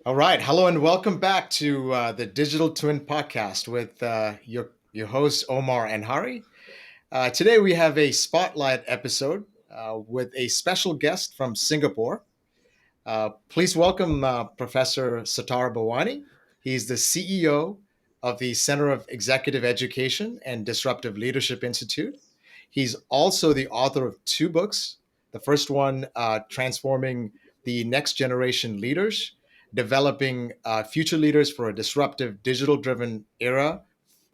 All right. Hello and welcome back to the Digital Twin Podcast with your hosts, Omar and Hari. Today we have a spotlight episode with a special guest from Singapore. Please welcome Professor Sattar Bawany. He's the CEO of the Center of Executive Education and Disruptive Leadership Institute. He's also the author of two books. The first one, Transforming the Next Generation Leaders, Developing Future Leaders for a Disruptive, Digital Driven Era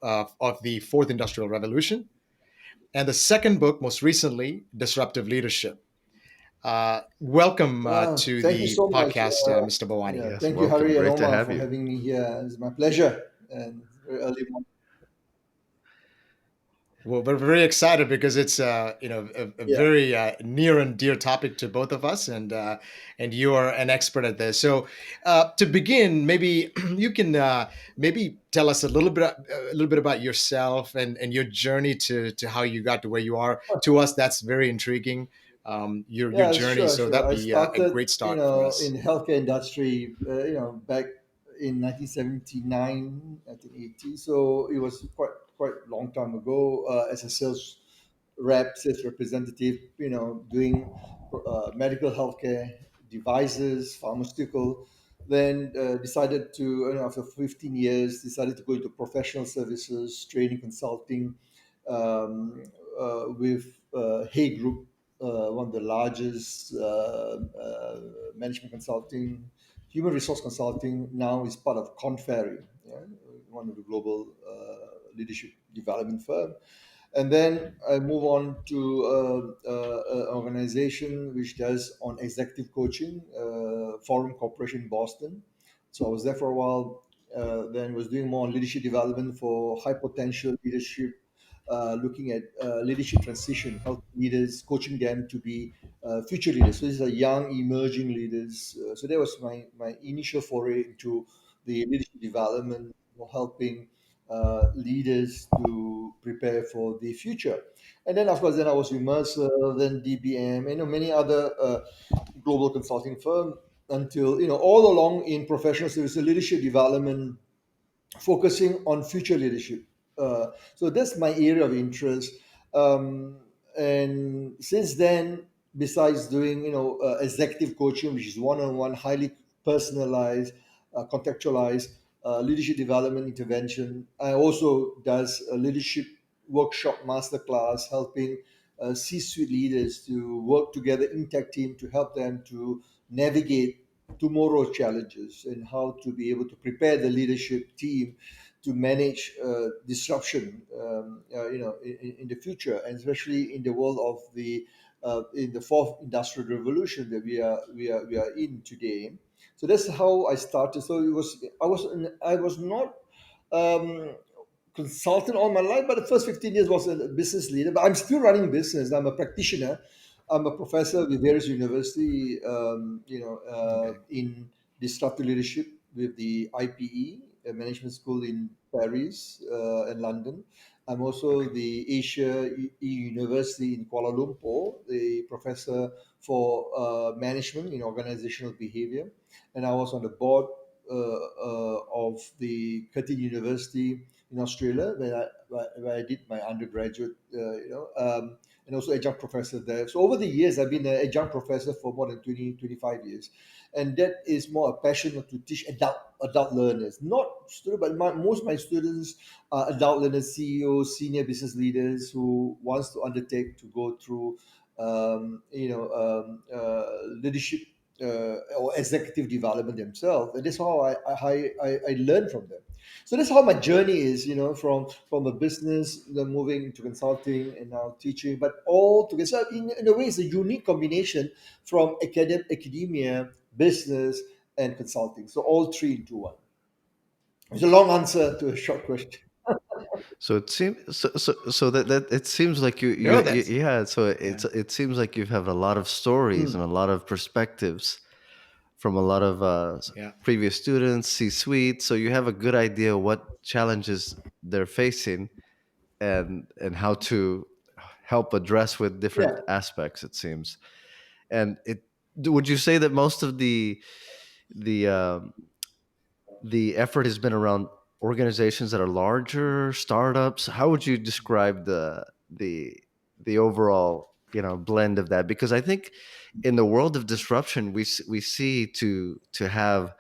of the Fourth Industrial Revolution. And the second book, most recently, Disruptive Leadership. Welcome to Thank you the so much. podcast, Mr. Bawani. Yeah, Yes, thank you, welcome. Hari and Great to Omar, have for you. having me here. It's my pleasure and very early morning. Well, we're very excited because it's a Yeah, very near and dear topic to both of us, and you are an expert at this. So, to begin, maybe you can maybe tell us a little bit about yourself and your journey to how you got to where you are. To us, that's very intriguing. Your yeah, journey, sure, so sure. that'd I be a started, great start for in us. healthcare industry, back in 1979, 1980. So it was quite long time ago. As a sales rep, sales representative, doing medical healthcare devices, pharmaceutical. Then decided to, after 15 years, decided to go into professional services, training, consulting, with Hay Group, one of the largest management consulting, human resource consulting. Now is part of Conferry, yeah, one of the global leadership development firm. And then I move on to an organization which does on executive coaching, Forum Corporation in Boston. So I was there for a while. Then was doing more on leadership development for high potential leadership, looking at leadership transition, help leaders, coaching them to be future leaders. So these are young, emerging leaders. So that was my initial foray into the leadership development, helping leaders to prepare for the future. And then, of course, then I was with Mercer, then DBM, many other global consulting firm until, all along in professional services, leadership development, focusing on future leadership. So that's my area of interest. And since then, besides doing executive coaching, which is one-on-one, highly personalized, contextualized leadership development intervention, I also does a leadership workshop masterclass, helping C-suite leaders to work together in tech team to help them to navigate tomorrow's challenges and how to be able to prepare the leadership team to manage disruption, in the future, and especially in the world of the in the fourth industrial revolution that we are in today. So that's how I started. So I was not um, consultant all my life, but the first 15 years was a business leader. But I'm still running business. I'm a practitioner. I'm a professor with various university, Okay. in disruptive leadership with the IPE, a management school in Paris and London. I'm also Okay. the Asia University in Kuala Lumpur, the professor for management in organizational behavior, and I was on the board of the Curtin University in Australia, where I did my undergraduate, and also adjunct professor there. So over the years, I've been an adjunct professor for more than 25 years. And that is more a passion to teach adult learners, not students, but most of my students are adult learners, CEOs, senior business leaders who wants to undertake to go through, leadership or executive development themselves. And that's how I learn from them. So that's how my journey is, from a business, moving into consulting and now teaching, but all together. So in a way, it's a unique combination from academia, business, and consulting. So all three into one. It's a long answer to a short question. So it seems so that it seems like No, you that's yeah. So yeah. it seems like you have a lot of stories Mm. and a lot of perspectives from a lot of Yeah. previous students, C-suite. So you have a good idea what challenges they're facing and how to help address with different Yeah. aspects. It seems. And it would you say that most of the the effort has been around organizations that are larger, startups. How would you describe the overall, blend of that? Because I think in the world of disruption, we see to have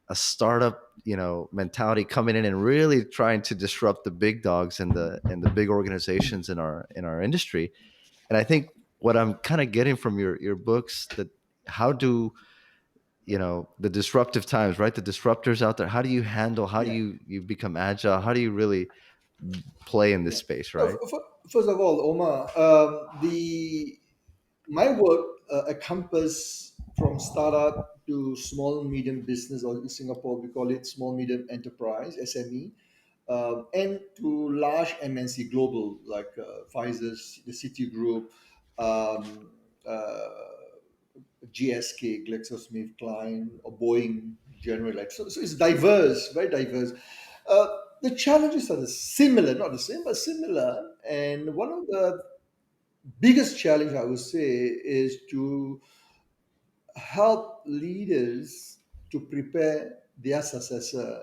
a startup, mentality coming in and really trying to disrupt the big dogs and the big organizations in our industry. And I think what I'm kind of getting from your books, that how do, the disruptive times, right, the disruptors out there, how do you handle, how do Yeah. you become agile, how do you really play in this Yeah. space, No, right? first of all, Omar, the my work encompass from startup to small medium business, or in Singapore we call it small medium enterprise (SME), and to large MNC global like Pfizer, the Citigroup, um, uh, GSK, GlaxoSmithKline, or Boeing, General Electric. So it's diverse, very diverse. The challenges are similar, not the same, but similar. And one of the biggest challenge I would say is to help leaders to prepare their successor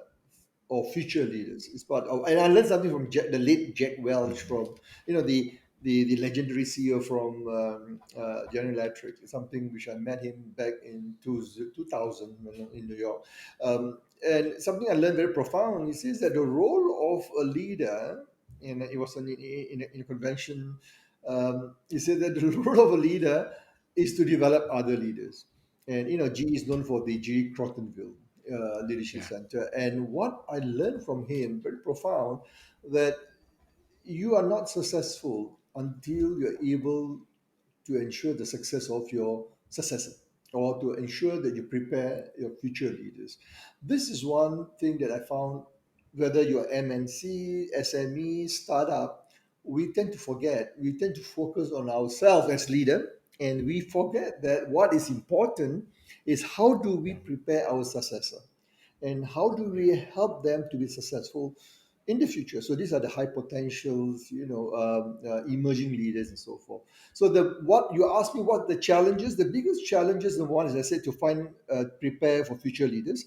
or future leaders. It's part of, and I learned something from the late Jack Welch, Mhm. from the legendary CEO from General Electric. It's something which I met him back in 2000 in New York, and something I learned very profound. He says that the role of a leader, and it was in a convention. He said that the role of a leader is to develop other leaders, and GE is known for the GE Crottonville Leadership Yeah. Center. And what I learned from him, very profound, that you are not successful until you're able to ensure the success of your successor, or to ensure that you prepare your future leaders. This is one thing that I found, whether you're MNC, SME, startup, we tend to forget. We tend to focus on ourselves as leader, and we forget that what is important is how do we prepare our successor, and how do Yeah. we help them to be successful in the future. So these are the high potentials, emerging leaders and so forth. So the what you asked me, what the challenges, the biggest challenges, the one, as I said, to find prepare for future leaders.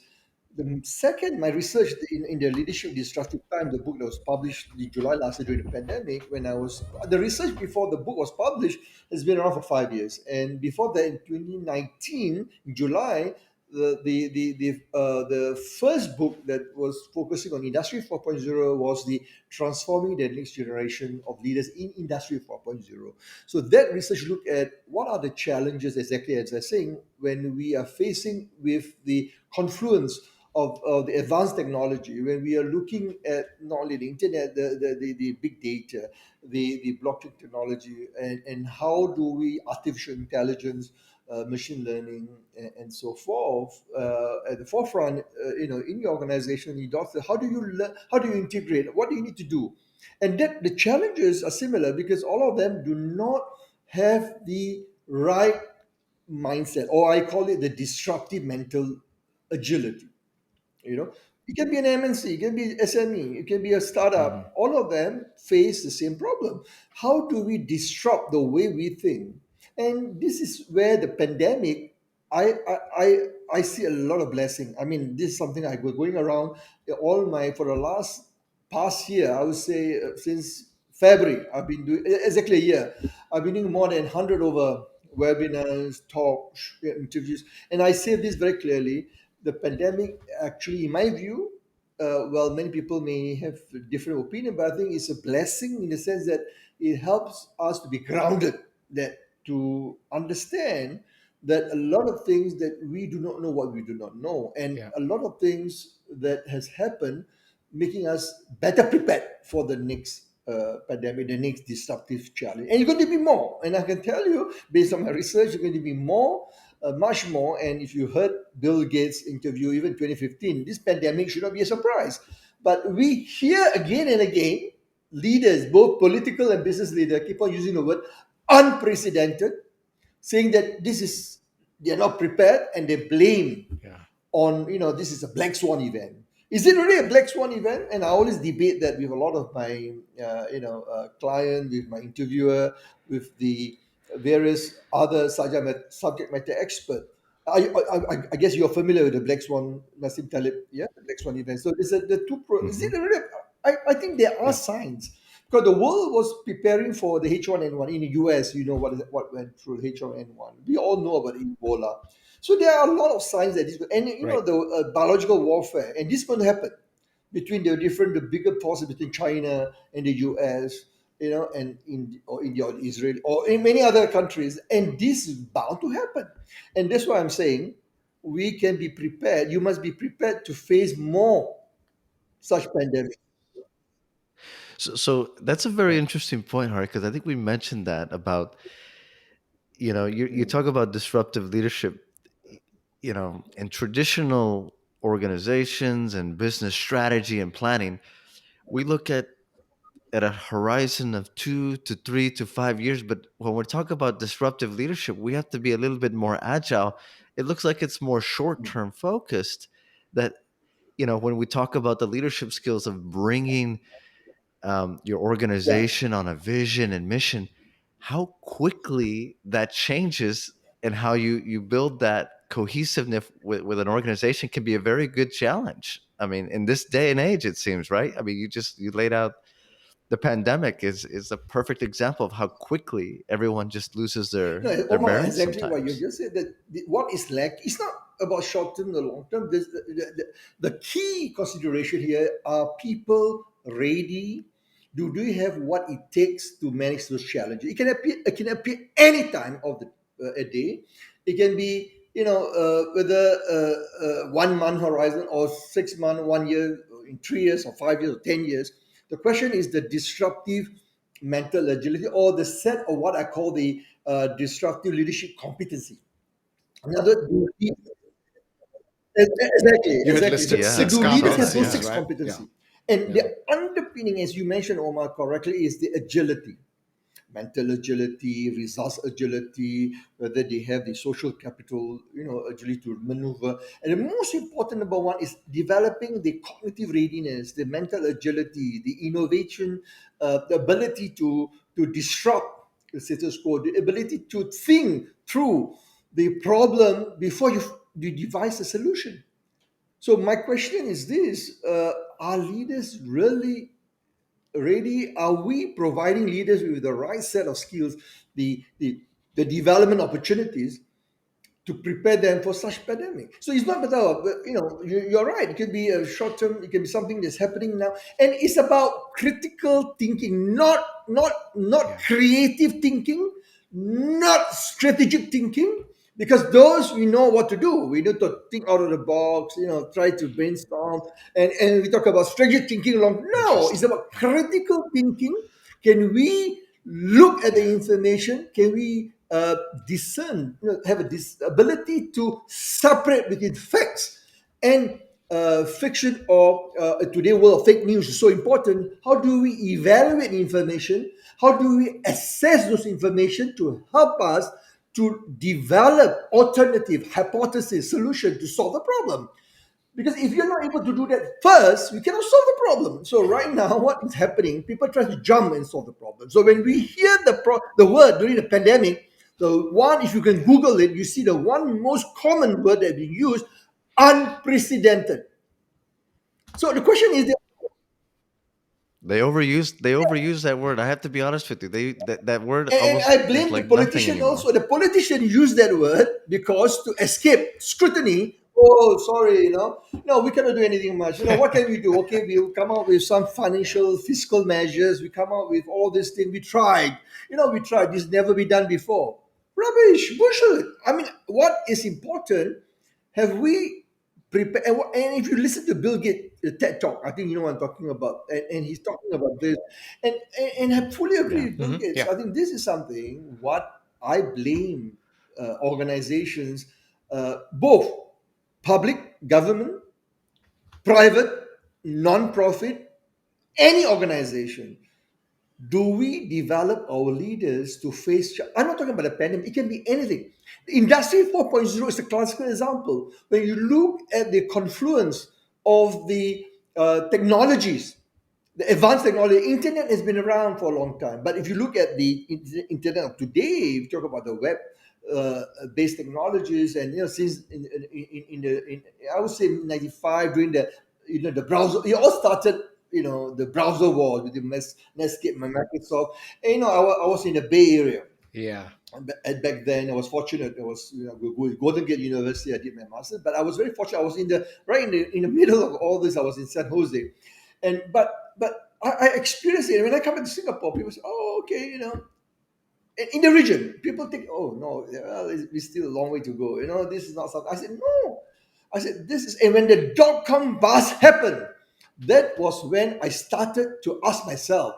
The second, my research in the Leadership Disruptive Time, the book that was published in July last year during the pandemic, when I was, the research before the book was published has been around for 5 years. And before that, in 2019, in July, the first book that was focusing on Industry 4.0 was the Transforming the Next Generation of Leaders in Industry 4.0. So that research looked at what are the challenges, exactly as I was saying, when we are facing with the confluence of the advanced technology, when we are looking at not only the internet, the big data, the blockchain technology, and how do we artificial intelligence, machine learning, and so forth at the forefront, in your organization, in your doctor, how do you learn, how do you integrate, what do you need to do? And that the challenges are similar because all of them do not have the right mindset, or I call it the disruptive mental agility. you know, it can be an MNC, it can be SME, it can be a Mhm. startup. All of them face the same problem. How do we disrupt the way we think? And this is where the pandemic, I see a lot of blessing. I mean, this is something I go going around all my for the last past year. I would say since February, I've been doing exactly a year. I've been doing more than 100 over webinars, talks, interviews, and I say this very clearly: the pandemic actually, in my view, well, many people may have a different opinion, but I think it's a blessing in the sense that it helps us to be grounded, that to understand that a lot of things that we do not know what we do not know, and Yeah. a lot of things that has happened, making us better prepared for the next pandemic, the next disruptive challenge. And you're going to be more. And I can tell you, based on my research, you're going to be more, much more. And if you heard Bill Gates' interview, even 2015, this pandemic should not be a surprise. But we hear again and again leaders, both political and business leaders, keep on using the word unprecedented, saying that this is, they're not prepared, and they blame Yeah. on, this is a black swan event. Is it really a black swan event? And I always debate that with a lot of my client, with my interviewer, with the various other subject matter expert. I guess you're familiar with the Black Swan, Nassim Talib, yeah, the Black Swan event. So is it the two? Is Hmm. it really? I think there are Yeah. signs because the world was preparing for the H1N1 in the US. You know what went through H1N1. We all know about Ebola. So there are a lot of signs that this, and Right. the biological warfare, and this going to happen between the bigger forces between China and the US, and in or India or Israel or in many other countries, and this is bound to happen. And that's why I'm saying we can be prepared. You must be prepared to face more such pandemics. So that's a very Right. interesting point, Harry, because I think we mentioned that about, you Mm. talk about disruptive leadership, in traditional organizations and business strategy and planning, we look at a horizon of 2 to 3 to 5 years. But when we talk about disruptive leadership, we have to be a little bit more agile. It looks like it's more short Mm. term focused. That, when we talk about the leadership skills of bringing your Yeah. organization on a vision and mission, how quickly that changes and how you build that cohesiveness with an organization can be a very good challenge. I mean, in this day and age, it seems, right? I mean, you laid out the pandemic is a perfect example of how quickly everyone just loses No, their Omar, bearings exactly what you sometimes. just said. That what is lack is not about short term or long term. The key consideration here are people ready. Do you have what it takes to manage those challenges? It can appear any time of the a day. It can be whether 1 month horizon or 6 month, 1 year, in 3 years or 5 years or 10 years. The question is the disruptive mental agility or the set of what I call the disruptive leadership competency. Another, exactly, You had exactly. So, listed so Yeah, six do I leaders saw have that. those Yeah. competencies, six right? Yeah. competency? And Yeah. the underpinning, as you mentioned, Omar, correctly, is the agility, mental agility, resource agility, whether they have the social capital, agility to maneuver. And the most important number one is developing the cognitive readiness, the mental agility, the innovation, the ability to disrupt the status quo, the ability to think through the problem before you devise a solution. So my question is this: are leaders really ready? Are we providing leaders with the right set of skills, the development opportunities to prepare them for such pandemic? So it's not about, you're right. It can be a short term. It can be something that's happening now, and it's about critical thinking, not Yeah. creative thinking, not strategic thinking. Because those we know what to do. We need to think out of the box, try to brainstorm. And we talk about strategic thinking along. No, it's Interesting. about critical thinking. Can we look at the Yeah. information? Can we discern, have this ability to separate between facts and fiction, or today world of fake news is so important. How do we evaluate information? How do we assess those information to help us to develop alternative hypothesis solution to solve the problem? Because if you're not able to do that first, we cannot solve the problem. So right now, what is happening? People try to jump and solve the problem. So when we hear the word during the pandemic, the one, if you can Google it, you see the one most common word that being used: unprecedented. So the question is, They overuse that word. I have to be honest with you. That word and almost I is blame the like nothing politician anymore. also. The politician used that word because to escape scrutiny. Oh, sorry, no, we cannot do anything much. What can we do? Okay, we'll come out with some financial, fiscal measures. We come out with all these things. We tried. We tried. This never been done before. Rubbish, bullshit. I mean, what is important? Have we prepared? And if you listen to Bill Gates' TED Talk, I think you know what I'm talking about, and he's talking about this, and I fully agree Yeah. with Bill Hmm. Gates. Yeah. I think this is something what I blame organizations, both public, government, private, non-profit, any organization. Do we develop our leaders to face I'm not talking about a pandemic, it can be anything. Industry 4.0 is a classical example. When you look at the confluence of the technologies, the advanced technology, internet has been around for a long time. But if you look at the internet of today, if you talk about the web based technologies, and since in I would say 95, during the the browser, it all started, the browser war with the Netscape, Microsoft. And, I was in the Bay Area. Yeah. And back then, I was fortunate. I was, Golden Gate University. I did my master's, but I was very fortunate. I was in the right in the middle of all this. I was in San Jose, and but I experienced it. When I come back to Singapore, people say, "Oh, okay, in the region, people think, oh no, well, it's still a long way to go. This is not something." I said, no. I said, this is, and when the dot-com bust happened, that was when I started to ask myself,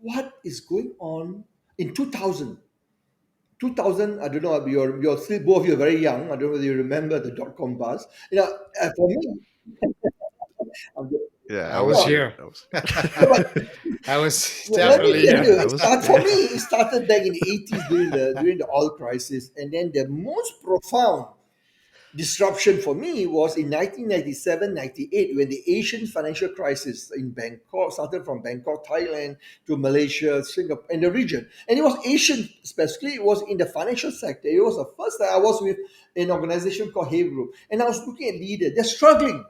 what is going on in 2000? 2000, I don't know, you're still, both of you are very young. I don't know whether you remember the dot-com bust. For me, I'm just, Yeah, I I you was was know, here. here. I was. no, but I was let me definitely tell here. you, I was. for me, it started back in the 80s during the oil crisis, and then the most profound disruption for me was in 1997, 98, when the Asian financial crisis in Bangkok started, from Bangkok, Thailand, to Malaysia, Singapore, and the region. And it was Asian, specifically, it was in the financial sector. It was the first time I was with an organization called Hay Group, and I was looking at leaders. They're struggling,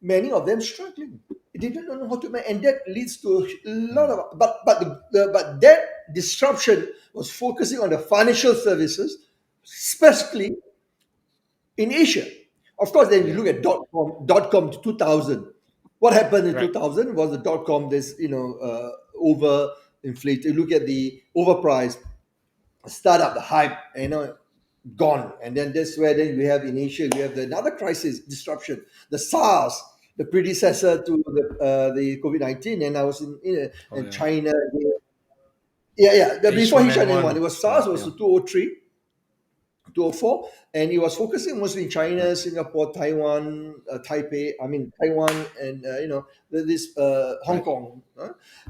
many of them struggling. They don't know how to manage, and that leads to a lot Mm. of. But that disruption was focusing on the financial services, specifically in Asia. Of course, then you Yeah. look at dot com 2000. What happened in Right. 2000 was the dot com, this, over inflated. Look at the overpriced startup, the hype, gone. And then that's where then we have in Asia, we have another crisis, disruption, the SARS, the predecessor to the COVID-19. And I was Oh in yeah. China. Yeah, yeah. Before H1N1, it H1N1. was SARS, Yeah. was Yeah. 2003. 2004, and he was focusing mostly in Right. China, Singapore, Taiwan, Taipei. I mean Taiwan, and this Hong Right. Kong.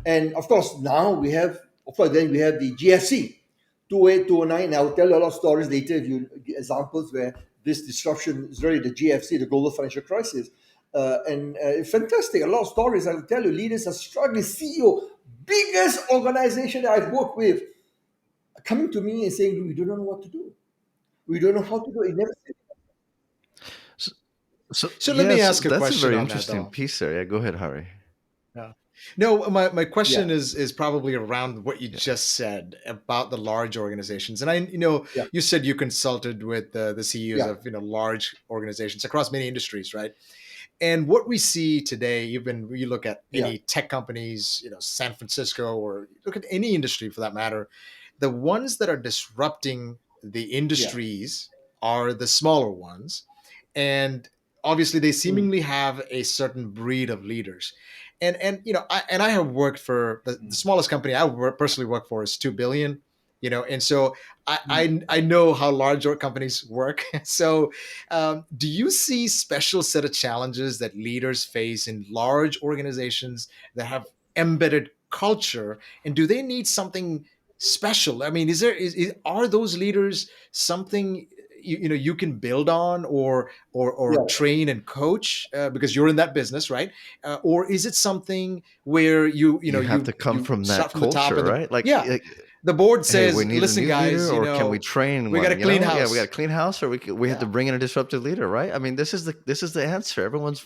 And of course, now we have, of course, then we have the GFC, 2008, 2009. And I'll tell you a lot of stories later if you get examples where this disruption is really the GFC, the global financial crisis. And fantastic, a lot of stories. I'll tell you, leaders are struggling. CEO, biggest organization that I've worked with, coming to me and saying, we don't know what to do. We don't know how to do it. It never said, So, so So let me yes, ask a that's a question very on that interesting though. piece there. Yeah, go ahead, Harry. Yeah. No, my yeah, question is probably around what you Yeah, just said about the large organizations. And yeah, you said you consulted with the CEOs yeah, of large organizations across many industries, right? And what we see today, even when you look at yeah, any tech companies, San Francisco, or look at any industry for that matter, the ones that are disrupting the yeah. industries are the smaller ones. And obviously they Mm, seemingly have a certain breed of leaders. And I have worked for the mm, smallest company personally work for is 2 billion, and so I, mm. I I know how large companies work. So do you see special set of challenges that leaders face in large organizations that have embedded culture, and do they need something special? I mean, are those leaders something you can build on, or Yeah, train and coach, because you're in that business, right? Or is it something where you have to come you from start that from the top, culture, and right? yeah, the board Hey, we says, need a listen new guys, leader, or can we train we got a one? clean Yeah, we got a house. clean house, or we have to Yeah. bring in a disruptive leader, right? I mean, this is the answer. Everyone's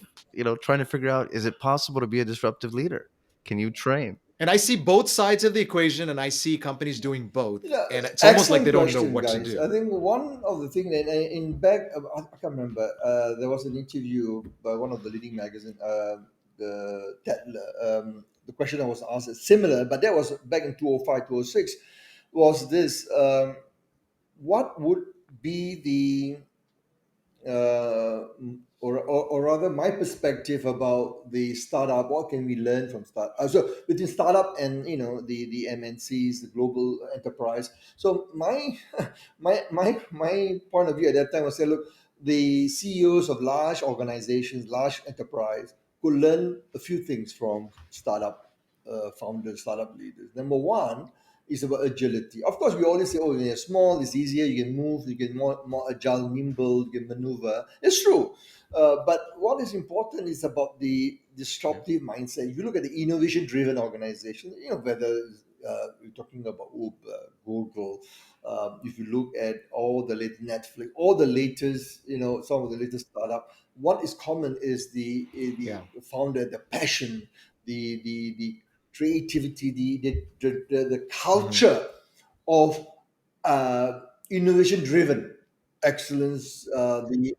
trying to figure out, is it possible to be a disruptive leader? Can you train? And I see both sides of the equation, and I see companies doing both, yeah. and it's almost like they Excellent don't know question, what to guys. I do. think one of the things that in back, I can't remember. There was an interview by one of the leading magazine. The the question I was asked is similar, but that was back in 2005, 2006. Was this what would be the or rather my perspective about the startup, what can we learn from start so between startup and the MNCs, the global enterprise. So my my point of view at that time was say, look, the CEOs of large organizations, large enterprise, could learn a few things from startup founders, startup leaders. Number one is about agility. Of course, we always say, oh, when you're small, it's easier, you can move, you get more agile, nimble, you can maneuver. It's true. But what is important is about the Yeah. disruptive mindset. If you look at the innovation driven organization, whether we're talking about Uber, Google. If you look at all the latest Netflix, all the latest, some of the latest startup, what is common is the Yeah. founder, the passion, the creativity, the Hmm. culture of innovation driven excellence, the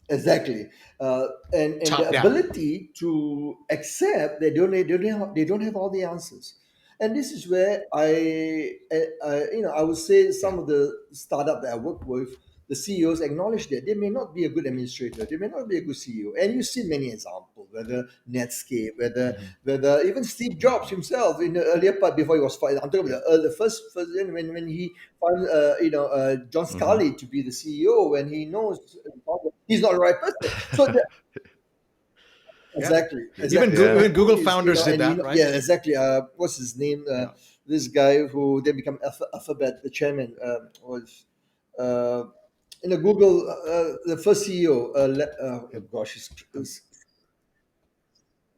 exactly, and the Top down. ability to accept they don't have all the answers, and this is where I would say Yeah. some of the startup that I work with, the CEOs acknowledge that they may not be a good administrator, they may not be a good CEO, and you see many examples, whether Netscape, Hmm. whether even Steve Jobs himself in the earlier part before he was fired. I'm talking Yeah. about the first when he found John Hmm. Scully to be the CEO when he knows he's not the right person. So Yeah. Even exactly. So Yeah. my Even point Google is, founders did that, right? yeah, exactly. What's his name? Yeah. This guy who then become Alphabet, the chairman, was uh, in the Google, the first CEO. Yeah. Gosh, Um,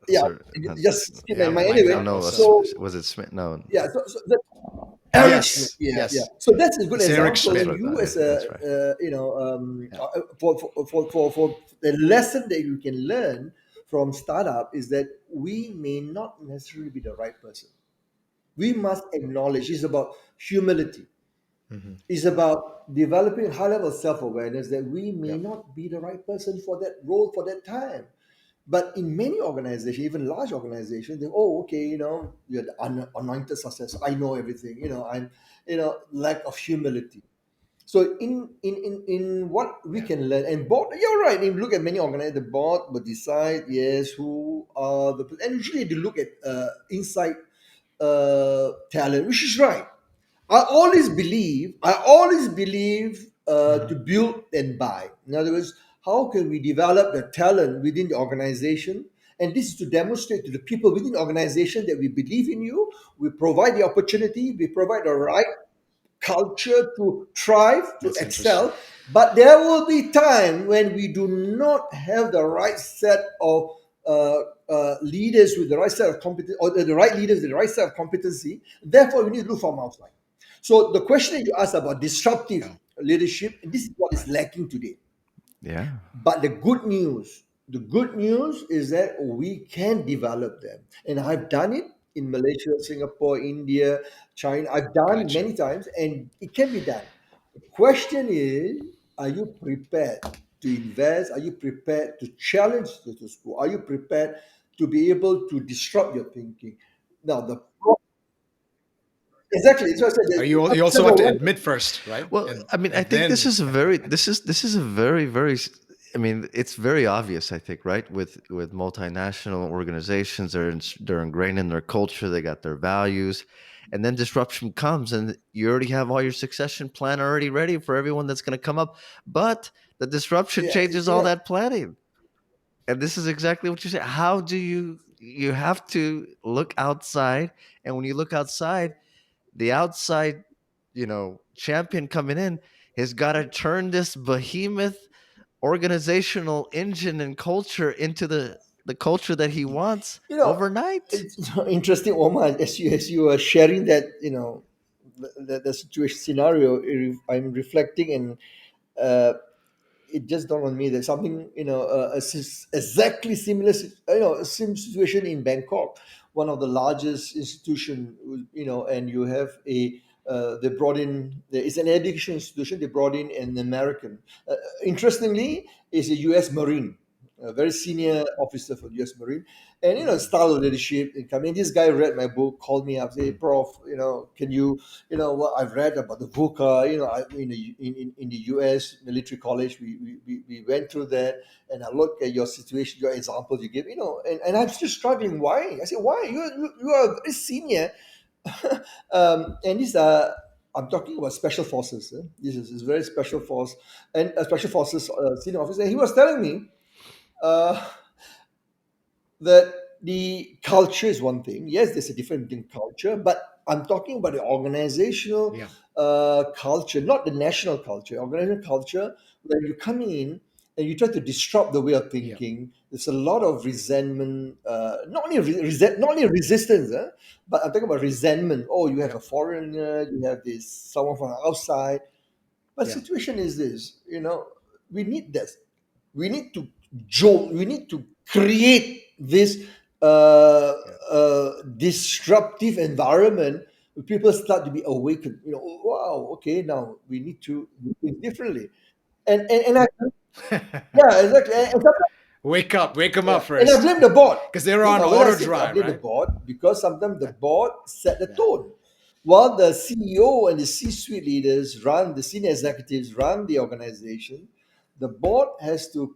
yeah, Sir, it not, just skipped yeah, my yeah, I'm mind. blanking Anyway, I out know. also. so Was it Smith? No, yeah, so Eric Schmidt, Yes. yeah, yeah. Yes. So that's a good It's Eric example. that's And Schmidt. right. you, as That's right. Yeah. for the lesson that you can learn from startup is that we may not necessarily be the right person. We must acknowledge it's about humility. Hmm. It's about developing high level self awareness that we Yeah. may not be the right person for that role for that time. But in many organizations, even large organizations, they okay, you're the anointed success. I know everything. I'm lack of humility. So in what we Yeah. can learn, and board, you're right. If you look at many organizations, the board will decide, yes, who are and usually they look at inside talent, which is right. I always believe Hmm. to build and buy. In other words, how can we develop the talent within the organization? And this is to demonstrate to the people within the organization that we believe in you. We provide the opportunity, we provide the right culture to thrive, to That's interesting. excel. But there will be time when we do not have the right set of leaders with the right set of competence, or the right leaders with the right set of competency. Therefore, we need to look from outside. So the question that you asked about disruptive Yeah. leadership, this is what is Right. lacking today. Yeah. But the good news is that we can develop them. And I've done it in Malaysia, Singapore, India, China. I've done Gotcha. many times and it can be done. The question is, are you prepared to invest? Are you prepared to challenge the status quo? Are you prepared to be able to disrupt your thinking? Now, exactly. So I said You it's also number have to one. admit first, right? Well, I mean, I And think this then is a very this is a very very. I mean, it's very obvious. I think, right, with multinational organizations, they're ingrained in their culture. They got their values, and then disruption comes, and you already have all your succession plan already ready for everyone that's going to come up. But the disruption Yeah, changes all yeah. that planning, and this is exactly what you said. How do you have to look outside, and when you look outside, the outside, champion coming in has got to turn this behemoth organizational engine and culture into the culture that he wants You know, overnight. it's interesting, Omar, as you were sharing that, the situation scenario. I'm reflecting, and uh, it just dawned on me that something, exactly similar, a same situation in Bangkok, one of the largest institution, and you have they brought in, it's an education institution, they brought in an American. Interestingly, is a U.S. Marine, a very senior officer for U.S. Marine, and mm, style of leadership. And I mean, this guy read my book, called me up, say, mm, Prof, can you, what I've read about the VUCA, in the U.S. military college, we went through that, and I look at your situation, your examples you give, and I'm still struggling. Why? I said, why? You are very senior, and these are. I'm talking about special forces. This is very special force, and special forces senior officer. And he was telling me uh, that the culture is one thing. Yes, there's a different in culture, but I'm talking about the organizational yeah. culture, not the national culture. Organizational culture, where you come in and you try to disrupt the way of Yeah. thinking, there's a lot of resentment, not only resistance, but I'm talking about resentment. Oh, you have Yeah. a foreigner, you have this someone from outside. But Yeah. situation is this, we need this. We need to jolt. We need to create this Yeah. disruptive environment where people start to be awakened. Oh, wow, okay, now we need to do things differently. And I, yeah, exactly. Yeah. And sometimes, Wake up. Wake them yeah, up and I first, blame the board. because they're You on know, when I auto say I drive, blame the right? board, because sometimes the board set the tone. While the CEO and the C-suite leaders run, the senior executives run the organization, the board has to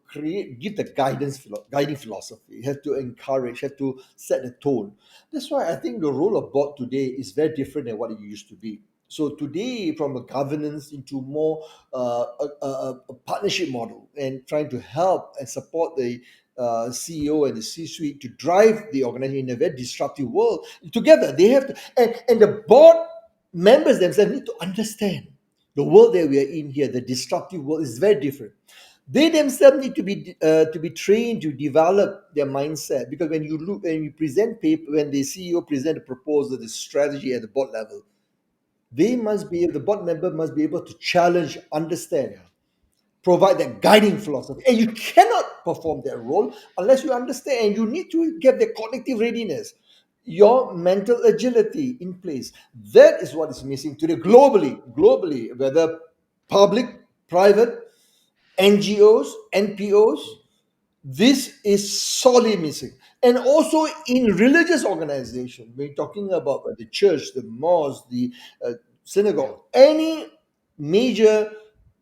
give the guiding philosophy. It has to encourage, have to set the tone. That's why I think the role of board today is very different than what it used to be. So today, from a governance into more a partnership model, and trying to help and support the CEO and the C-suite to drive the organization in a very disruptive world. Together, they have to, and the board members themselves need to understand the world that we are in here. The disruptive world is very different. They themselves need to be trained to develop their mindset, because when you present paper, when the CEO present a proposal, the strategy at the board level, the board member must be able to challenge, understand, Yeah. provide that guiding philosophy. And you cannot perform that role unless you understand, and you need to get the cognitive readiness, your mental agility in place. That is what is missing today globally, whether public, private, NGOs, NPOs. This is sorely missing. And also in religious organization, we're talking about the church, the mosque, the Yeah. synagogue, any major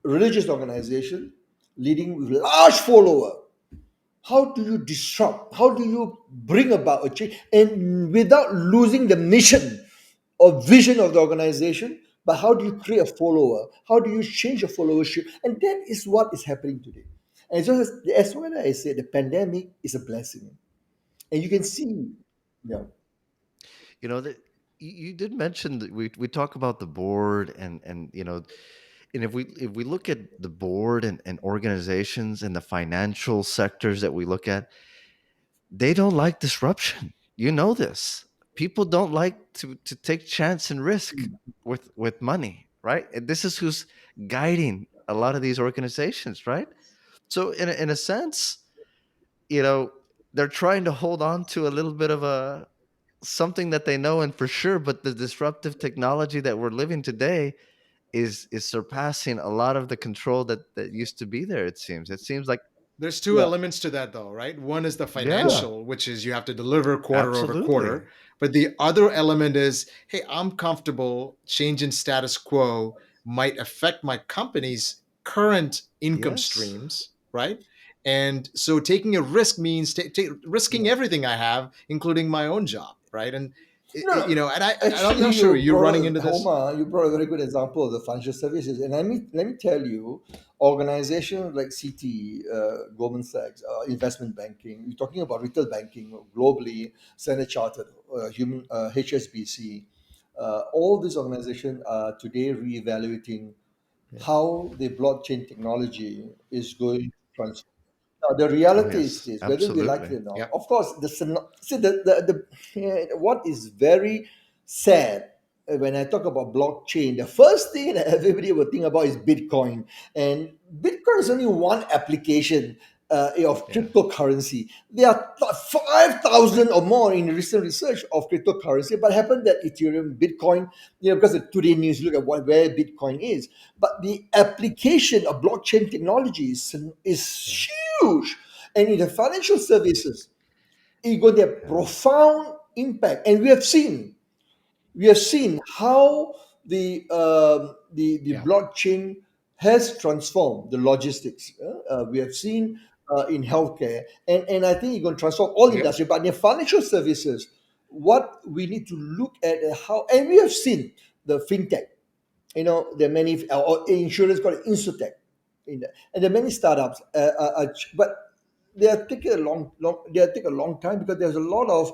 religious organization leading with large follower. How do you disrupt? How do you bring about a change, and without losing the mission or vision of the organization? But how do you create a follower? How do you change your followership? And that is what is happening today. And just as when I said, the pandemic is a blessing, and you can see, yeah, You know that you did mention that we talk about the board and and if we look at the board and organizations and the financial sectors that we look at, they don't like disruption. You know this. People don't like to take chance and risk with money, right? And this is who's guiding a lot of these organizations, right? So in a sense, you know, they're trying to hold on to a little bit of a something that they know and for sure, but the disruptive technology that we're living today is surpassing a lot of the control that used to be there. It seems like There's two yeah, elements to that, though, right? One is the yeah, yeah. financial, which is you have to deliver quarter over absolutely, quarter. But the other element is, hey, I'm comfortable changing status quo might affect my company's current income yes, streams, right? And so taking a risk means risking Yeah. everything I have, including my own job, right? And No, I'm actually, not sure you're running into this. You brought a very good example of the financial services, and let me tell you, organizations like CT, Goldman Sachs, investment banking. You're talking about retail banking globally, Standard Chartered, human HSBC. All these organizations are today reevaluating yeah, how the blockchain technology is going to transform. Now, the reality is yes, this, whether we like it absolutely, or not. Yep. Of course, what is very sad when I talk about blockchain, the first thing that everybody will think about is Bitcoin. And Bitcoin is only one application of Yeah. cryptocurrency. There are 5,000 or more in recent research of cryptocurrency, but happened that Ethereum, Bitcoin, because of today news, look at where Bitcoin is. But the application of blockchain technology Yeah. is huge. And in the financial services, it's going to have yeah, profound impact. And we have seen how the Yeah. blockchain has transformed the logistics. We have seen in healthcare, and I think it's going to transform all Yep. industry. But in the financial services, what we need to look at how, and we have seen the fintech. There are many or insurance called insurtech, and there are many startups. But they are taking a they are taking a long time because there's a lot of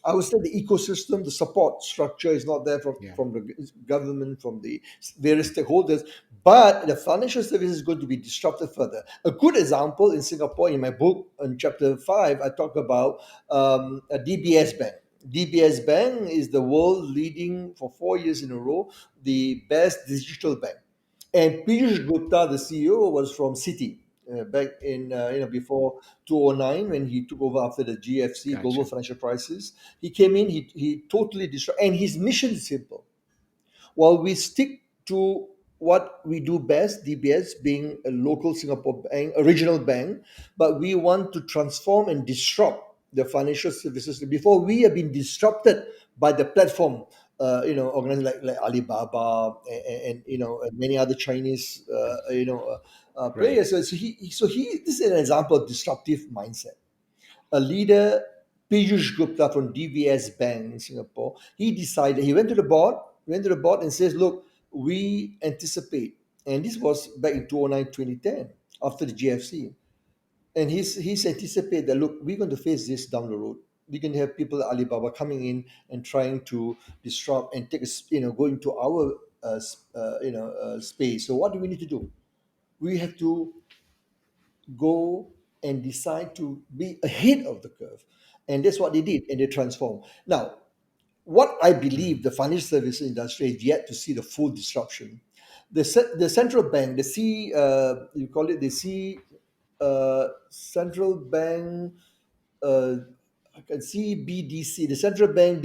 I would say the ecosystem, the support structure is not there Yeah. from the government, from the various stakeholders. But the financial service is going to be disrupted further. A good example in Singapore, in my book, in chapter 5, I talk about a DBS Bank. DBS Bank is the world leading for 4 years in a row, the best digital bank. And Piyush Gupta, the CEO, was from Citi back in before 2009 when he took over after the GFC, global Gotcha. financial crisis. He came in, he totally destroyed, and his mission is simple: while we stick to what we do best, DBS being a local Singapore bank, a regional bank, but we want to transform and disrupt the financial services before we have been disrupted by the platform, organizations like Alibaba and and many other Chinese, Right. players. This is an example of disruptive mindset. A leader, Piyush Gupta from DBS Bank in Singapore, he decided, he went to the board and says, look, we anticipate, and this was back in 2009, 2010, after the GFC, and he's anticipated that, look, we're going to face this down the road. We're going to have people at Alibaba coming in and trying to disrupt and go into our space. So what do we need to do? We have to go and decide to be ahead of the curve. And that's what they did, and they transformed. Now, what I Mhm. believe the financial services industry is yet to see the full disruption. The central bank, the you call it the central bank, uh, I can CBDC, the central bank,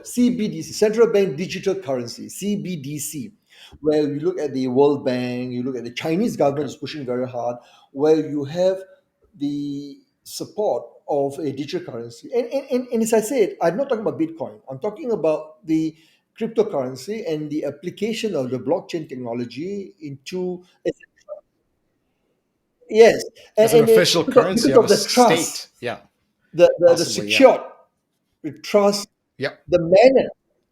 CBDC, central bank digital currency, CBDC, where you look at the World Bank, you look at the Chinese government Okay. is pushing very hard, where you have the support of a digital currency. And as I said, I'm not talking about Bitcoin. I'm talking about the cryptocurrency and the application of the blockchain technology into, yes, As an and official currency because of a of the trust, state. Yeah. the Possibly. Yeah. secured, the trust, Yep. the manner.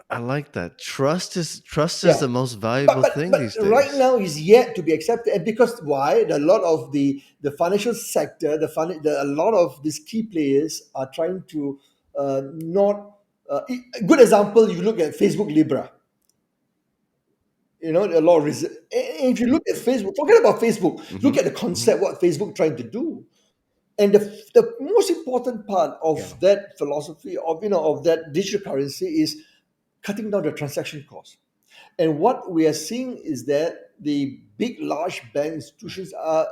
I like that. Trust is Yeah. the most But valuable but thing but these right days. now is yet to be accepted, and because why? A lot of the financial sector, a lot of these key players are trying to not. A good example, you look at Facebook Libra. A lot of if you look at Facebook, forget about Facebook. Look Hmm. at the Hmm. concept what Facebook trying to do. And the most important part Yeah. of that philosophy of that digital currency is cutting down the transaction cost. And what we are seeing is that the big, large bank institutions are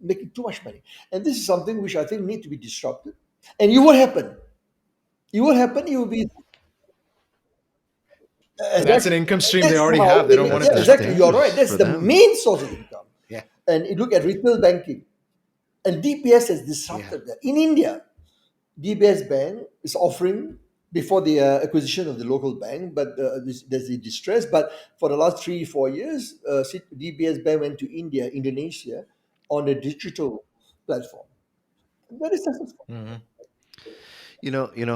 making too much money. And this is something which I think need to be disrupted. And it will happen. It will happen. It will be That's an exactly. income stream they That's already how. have. They don't want That's to Yeah, that's exactly. disrupt it. You're right. dangerous That's for the them. main source of income. Yeah. And you look at retail banking, and DPS has Yeah. disrupted that. In India, DBS Bank is offering before the acquisition of the local bank, but there's a distress. But for the last 3 4 years, DBS Bank went to Indonesia, on a digital platform. Very successful. Hmm.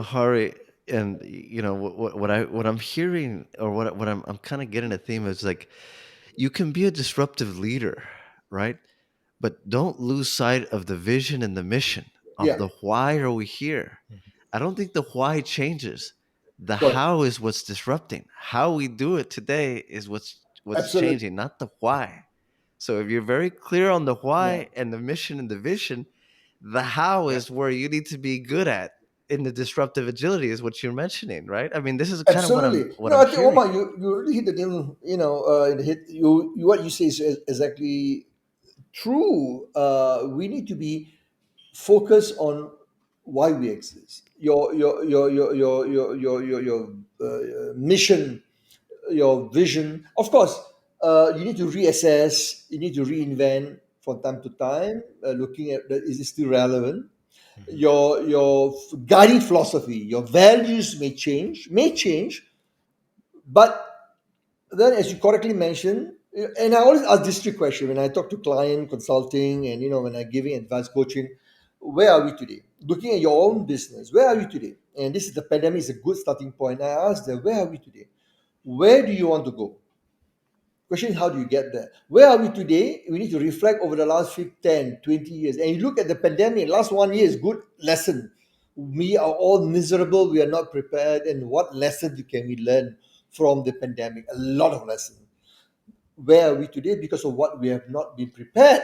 Hari, and what I'm hearing, or what I'm kind of getting a theme is like, you can be a disruptive leader, right? But don't lose sight of the vision and the mission of Yeah, the why are we here. I don't think the why changes. The correct. how is what's disrupting. How we do it today is what's Absolutely. changing, not the why. So if you're very clear on the Yeah, why and the mission and the vision, the how Yeah. is where you need to be good at. In the disruptive agility is what you're mentioning, right? I mean, this is kind of what I'm absolutely. what I'm I think hearing. Omar, you really hit the nail. In the hit. What you say is exactly true. We need to be focused on why we exist. Your mission, your vision. Of course, you need to reassess. You need to reinvent from time to time, looking at is it still relevant. Hmm. Your guiding philosophy, your values may change, but then, as you correctly mentioned, and I always ask this trick question when I talk to client consulting, and when I'm giving advice coaching: where are we today? Looking at your own business, where are you today? And this is the pandemic is a good starting point. I ask them, where are we today? Where do you want to go? Question is, how do you get there? Where are we today? We need to reflect over the last 10, 20 years. And you look at the pandemic, last 1 year is good lesson. We are all miserable. We are not prepared. And what lesson can we learn from the pandemic? A lot of lessons. Where are we today? Because of what we have not been prepared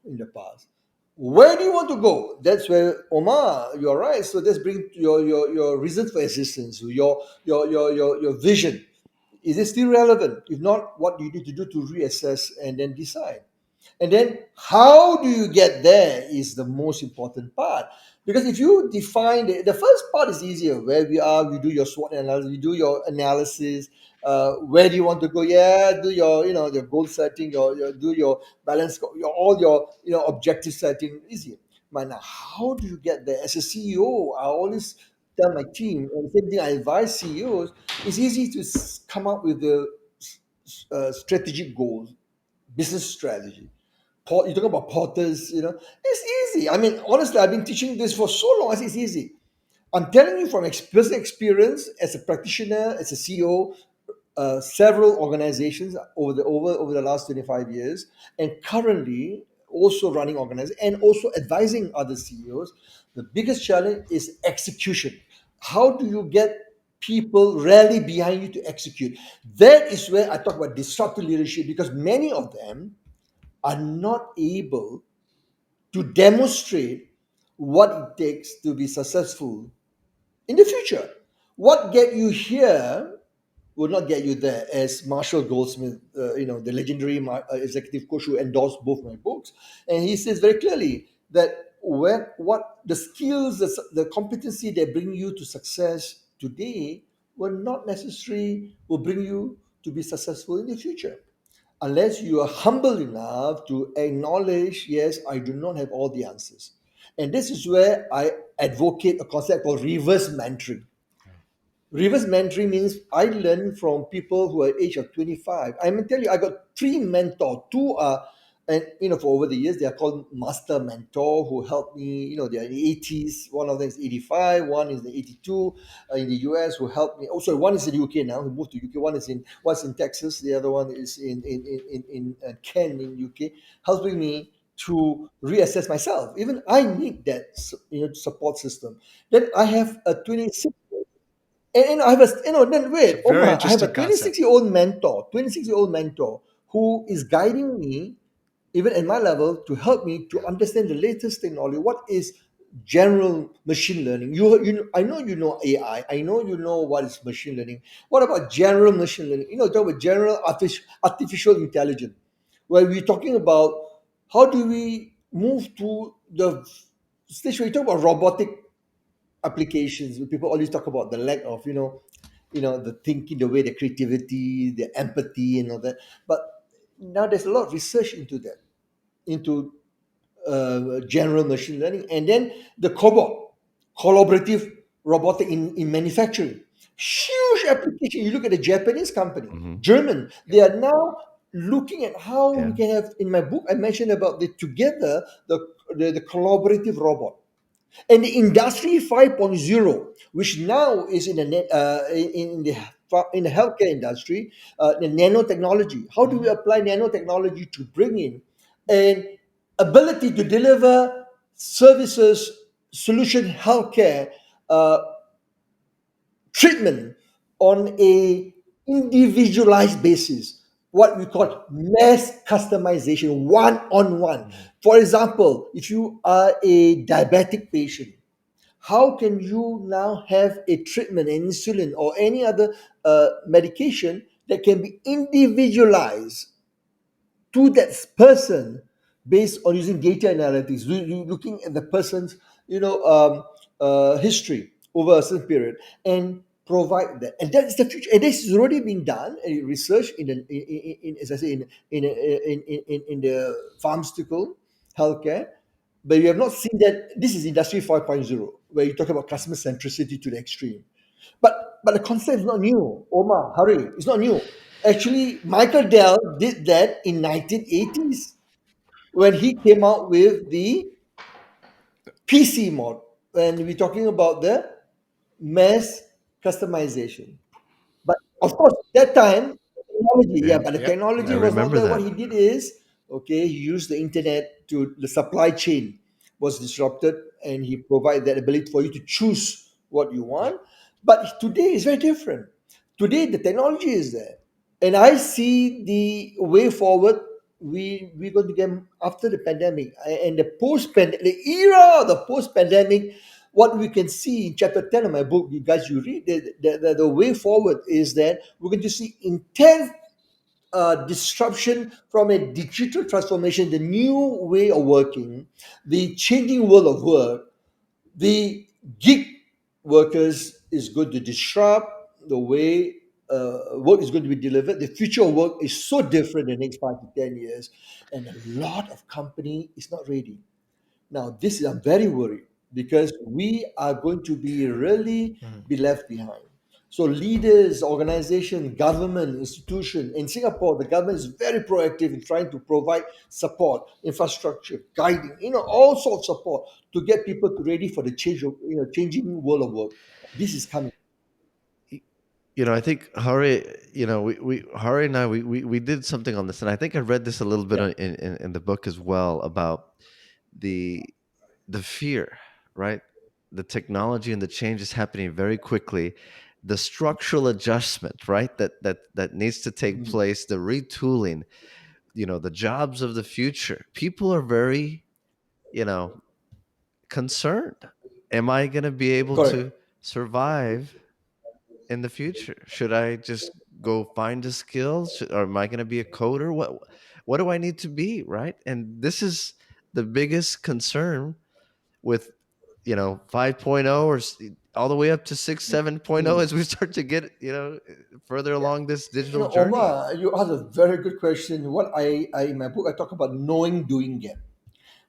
in the past. Where do you want to go? That's where, Omar, you're right. So let's bring your reason for existence, your vision. Is it still relevant? If not, what do you need to do to reassess and then decide? And then how do you get there is the most important part. Because if you define the first part is easier. Where we are, you do your SWOT analysis, you do your analysis. Where do you want to go? Yeah, do your your goal setting, your do your balance, all your objective setting. Easier. But now, how do you get there? As a CEO, I always tell my team, and the same thing I advise CEOs. It's easy to come up with the strategic goals, business strategy. You talk about porters, it's easy. I mean, honestly, I've been teaching this for so long. It's easy. I'm telling you from personal experience as a practitioner, as a CEO, several organizations over the last 25 years, and currently also running organizations and also advising other CEOs. The biggest challenge is execution. How do you get people rally behind you to execute? That is where I talk about disruptive leadership, because many of them are not able to demonstrate what it takes to be successful in the future. What get you here will not get you there, as Marshall Goldsmith, the legendary executive coach who endorsed both my books, and he says very clearly that what the skills, the competency that bring you to success today will not necessarily will bring you to be successful in the future, unless you are humble enough to acknowledge, yes, I do not have all the answers. And this is where I advocate a concept called reverse mentoring. Reverse mentoring means I learn from people who are age of 25. I mean, tell you, I got three mentors. Two are, and for over the years, they are called master mentor who helped me. They are in the 80s. One of them is 85. One is the 82 in the US who helped me. Also, one is in the UK now. Who moved to UK. One's in Texas. The other one is in Kent in UK, helping me to reassess myself. Even I need that support system. Then I have a 26, and I have then It's a wait, very Omar, I have a interesting concept. 26-year-old mentor who is guiding me, even at my level, to help me to understand the latest technology. What is general machine learning? I know you know AI. I know you know what is machine learning. What about general machine learning? Talk about general artificial intelligence, where we're talking about how do we move to the stage where we talk about robotic applications. People always talk about the lack of the thinking, the way, the creativity, the empathy, and all that. But now there's a lot of research into that, into general machine learning, and then the cobot, collaborative robotic in manufacturing. Huge application. You look at the Japanese company, Hmm. German. They are now looking at how we Yeah. can have. In my book, I mentioned about the collaborative robot and the industry 5.0, which now is in the in the healthcare industry, the nanotechnology. How do we apply nanotechnology to bring in an ability to deliver services, solution, healthcare uh, treatment on a individualized basis, what we call mass customization, one on one. For example, if you are a diabetic patient, how can you now have a treatment, an insulin, or any other medication that can be individualized to that person based on using data analytics, looking at the person's history over a certain period, and provide that. And that is the future. And this is already being done and research as I say, in the pharmaceutical healthcare. But you have not seen that. This is industry 5.0, where you talk about customer centricity to the extreme. But the concept is not new. Omar, hurry, it's not new. Actually, Michael Dell did that in 1980s when he came out with the PC mod. When we're talking about the mass customization. But of course, that time technology, yeah, Yeah. but the Yep. I technology Yep. was not remember there. What that. he did is, okay, he used the internet to the supply chain was disrupted, and he provided that ability for you to choose what you want. Yep. But today is very different. Today the technology is there, and I see the way forward. We're going to get after the pandemic and the the era of the post pandemic. What we can see in chapter 10 of my book, you guys, you read the way forward is that we're going to see intense disruption from a digital transformation, the new way of working, the changing world of work. The gig workers is going to disrupt the way work is going to be delivered. The future of work is so different in the next 5 to 10 years, and a lot of company is not ready. Now, this is I'm very worried because we are going to be really Mhm. be left behind. So leaders, organization, government, institution in Singapore, the government is very proactive in trying to provide support, infrastructure, guiding, all sorts of support to get people to ready for the changing world of work. This is coming. Y- I think Hari, we Hari and I, we did something on this, and I think I read this a little bit Yeah. in the book as well about the the fear, right? The technology and the change is happening very quickly. The structural adjustment, right? That needs to take Mhm. place. The retooling, the jobs of the future. People are very, you know, concerned. Am I going to be able Correct. to survive in the future? Should I just go find a skill? Or am I going to be a coder? What do I need to be, right? And this is the biggest concern with 5.0 or all the way up to 6 7.0 Mm. as we start to get further along this digital journey. Omar, you asked a very good question. What I in my book I talk about knowing, doing, get.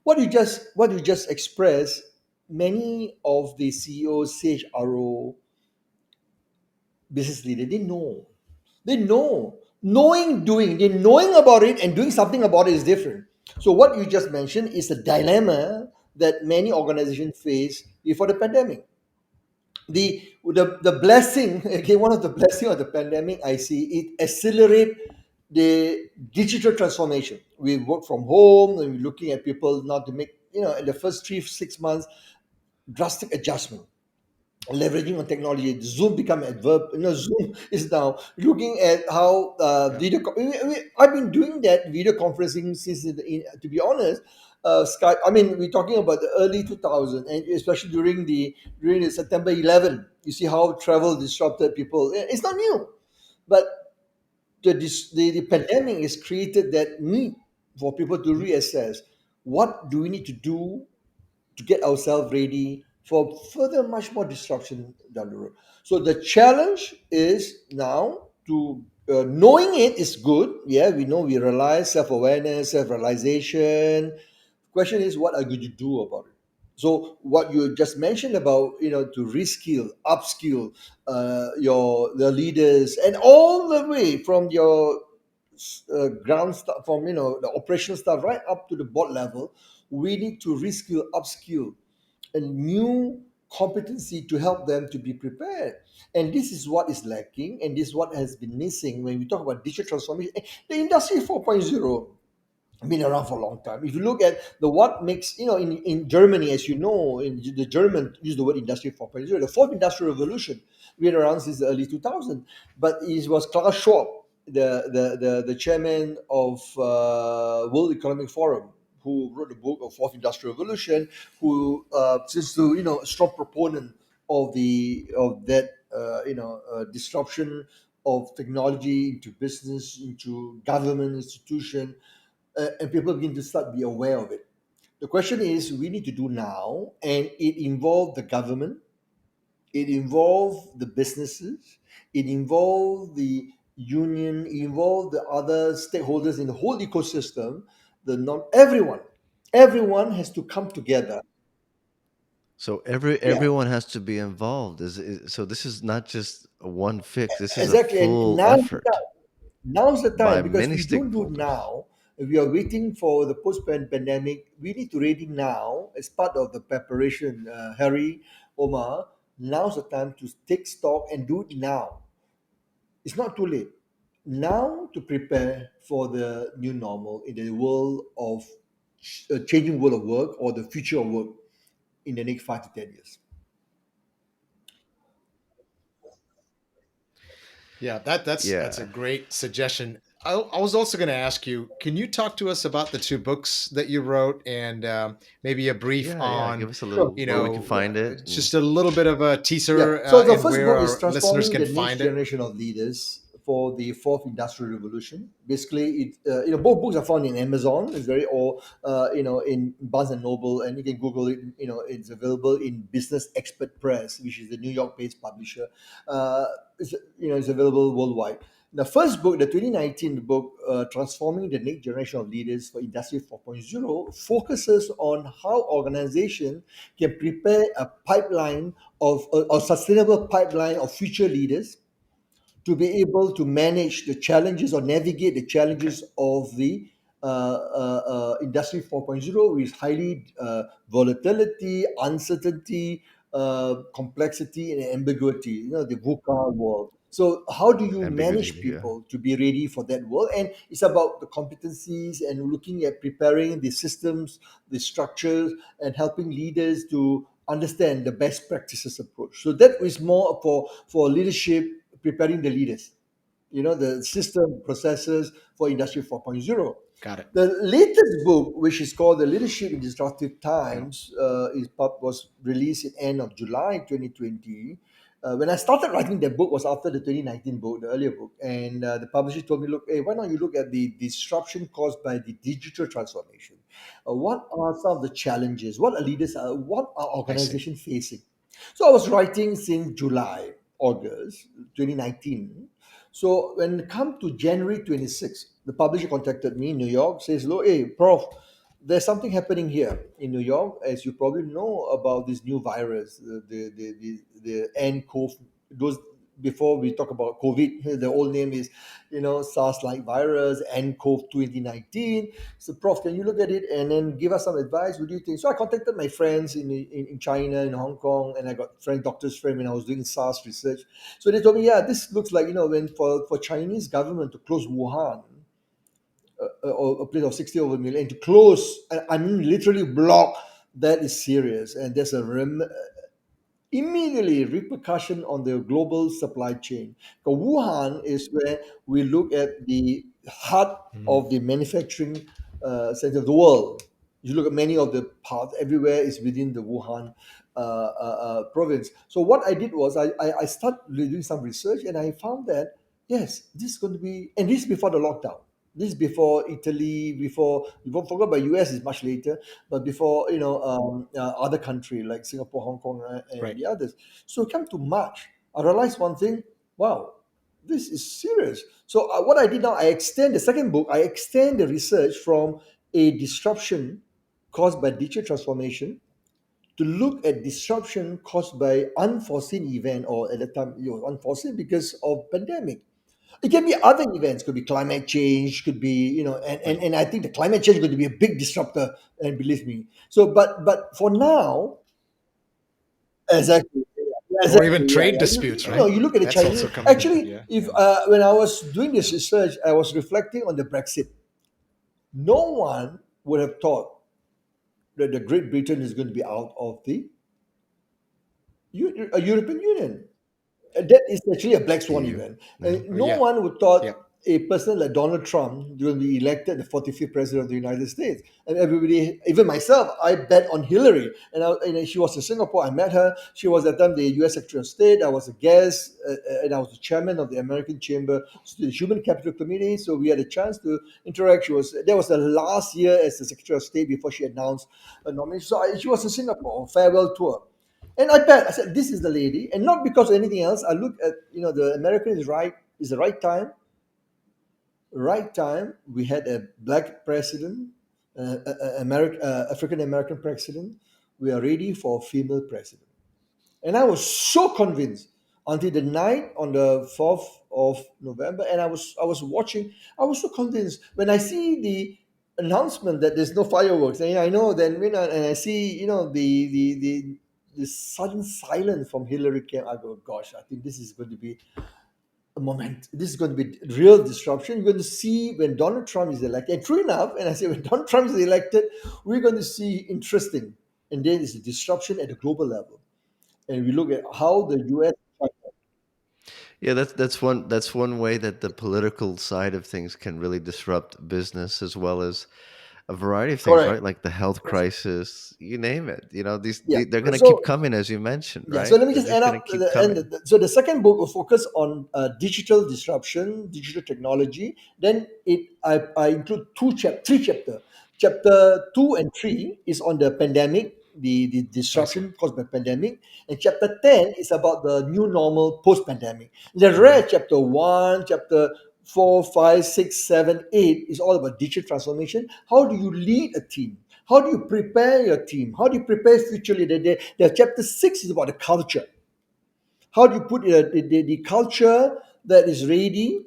What you just expressed, many of the CEOs, CHRO, business leader, they know knowing, doing, they knowing about it and doing something about it is different. So what you just mentioned is a dilemma that many organizations face before the pandemic. The blessing, okay, one of the blessing of the pandemic, I see it accelerate the digital transformation. We work from home and we're looking at people now to make, in the first 3 6 months, drastic adjustment, leveraging on technology. Zoom become adverb. Zoom is now looking at how Yep. video. I've been doing that video conferencing since, to be honest, Skype. I mean, we're talking about the early 2000, and especially during the September 11. You see how travel disrupted people. It's not new, but the pandemic has created that need for people to reassess what do we need to do to get ourselves ready for further much more disruption down the road. So the challenge is now to knowing it is good. Yeah, we know we realize self-awareness, self-realization. Question is, what are you going to do about it? So what you just mentioned about, to reskill, upskill your the leaders, and all the way from your ground stuff, from the operational stuff right up to the board level, we need to reskill, upskill a new competency to help them to be prepared. And this is what is lacking, and this is what has been missing when we talk about digital transformation. The industry 4.0 been around for a long time. If you look at the what makes, in Germany, as you know, in the German use the word industry 4.0, the fourth industrial revolution been around since the early 2000. But it was Klaus Schwab, the chairman of World Economic Forum, who wrote the book of fourth industrial revolution, who seems to, a strong proponent of that disruption of technology into business, into government institution, and people begin to start be aware of it. The question is, we need to do now, and it involved the government, it involved the businesses, it involved the union, it involved the other stakeholders in the whole ecosystem. The not everyone has to come together. So Yeah, everyone has to be involved. So this is not just a one fix. This is a exactly. And full effort now's the time, by because many we don't do it stakeholders. now. We are waiting for the post-pandemic. We need to ready now as part of the preparation. Harry, Omar, now's the time to take stock and do it now. It's not too late. now to prepare for the new normal in the world of changing world of work or the future of work in the next 5 to 10 years. Yeah, that's a Yeah. great suggestion. I was also going to ask you, can you talk to us about the two books that you wrote, and maybe a brief Yeah, yeah. Give on, us a Sure, little you where we can know, find it. And just a little bit of a yeah. teaser, So the and first where book is our listeners transforming can the next find it? generation of leaders for the fourth industrial revolution. Basically, both books are found in Amazon. It's very or in Barnes and Noble, and you can Google it. It's available in Business Expert Press, which is the New York-based publisher. Uh, it's available worldwide. The first book, the 2019 book, Transforming the Next Generation of Leaders for Industry 4.0, focuses on how organizations can prepare a pipeline of a sustainable pipeline of future leaders to be able to manage the challenges or navigate the Okay, challenges of the industry 4.0 with highly volatility, uncertainty, complexity, and ambiguity. The VUCA world. So, how do you ambiguity. manage Yeah. people to be ready for that world? And it's about the competencies and looking at preparing the systems, the structures, and helping leaders to understand the best practices approach. So that is more for leadership, preparing the leaders, the system processes for Industry 4.0. got it. The latest book, which is called The Leadership in Disruptive Yeah. Times, was released in end of July 2020. When I started writing that book was after the 2019 book, the earlier book, and the publisher told me, look, hey, why don't you look at the disruption caused by the digital transformation? What are some of the challenges? What are I see. organizations facing? So I was writing since July, August 2019. So when it come to January 26th, the publisher contacted me in New York, says, look, hey, Prof, there's something happening here in New York, as you probably know about this new virus, the nCoV. Those before we talk about COVID, the old name is, SARS-like virus, nCoV 2019. So, Prof, can you look at it and then give us some advice? What do you think? So I contacted my friends in China, in Hong Kong, and I got doctors friend when I was doing SARS research. So they told me, yeah, this looks like, when for Chinese government to close Wuhan, a place of 60 over million, to close, I mean, literally block, that is serious. And there's immediately repercussion on the global supply chain. So Wuhan is where we look at the heart Mhm. of the manufacturing center of the world. You look at many of the parts, everywhere is within the Wuhan province. So what I did was I started doing some research, and I found that, yes, this is going to be, and this is before the lockdown. This is before Italy, before forgot about US is much later, but before other country like Singapore, Hong Kong, and Right. the others. So come to March, I realized one thing. Wow, this is serious. So what I did now, I extend the second book. I extend the research from a disruption caused by digital transformation to look at disruption caused by unforeseen event, or at the time it was unforeseen because of pandemic. It can be other events, could be climate change, could be, Right. and I think the climate change is going to be a big disruptor, and believe me. So, but for now, exactly, Or even exactly, yeah, trade yeah. disputes, right? You look at the That's Chinese. also coming up. Actually, Yeah. if Yeah. when I was doing this research, I was reflecting on the Brexit. No one would have thought that the Great Britain is going to be out of the European Union. That is actually a black swan EU. event. Yeah. Oh, No yeah. one would thought Yep. a person like Donald Trump will be elected the 45th president of the United States. And everybody, even myself, I bet on Hillary. And she was in Singapore. I met her. She was at the time the U.S. Secretary of State. I was a guest, and I was the chairman of the American Chamber, the Human Capital Committee. So we had a chance to interact. That was the last year as the Secretary of State before she announced a nomination. So she was in Singapore, farewell tour. And I bet, I said, this is the lady. And not because of anything else. I look at, the American is the right time. We had a black president, African American president. We are ready for a female president. And I was so convinced until the night on the 4th of November. And I was watching, I was so convinced when I see the announcement that there's no fireworks. And I know then, and I see, the sudden silence from Hillary came. I go, gosh, I think this is going to be a moment. This is going to be real disruption. You're going to see when Donald Trump is elected. And true enough, and I say when Donald Trump is elected, we're going to see interesting. And then it's a disruption at the global level. And we look at how the US. Yeah, that's one way that the political side of things can really disrupt business as well as a variety of things, right? Correct. Like the health crisis, you name it. Yeah. They're going to keep So coming, as you mentioned, yeah, so right? let me They're just just end going to up keep and coming. so the second book will focus on digital disruption, digital technology. Then I include three chapter. Chapter 2 and 3 is on the pandemic, the I see. disruption caused by pandemic, and chapter 10 is about the new normal post pandemic. The Hmm. rest, chapter 1, chapter 4, 5, 6, 7, 8 is all about digital transformation. How do you lead a team? How do you prepare your team? How do you prepare future leader? The chapter 6 is about the culture. How do you put the culture that is ready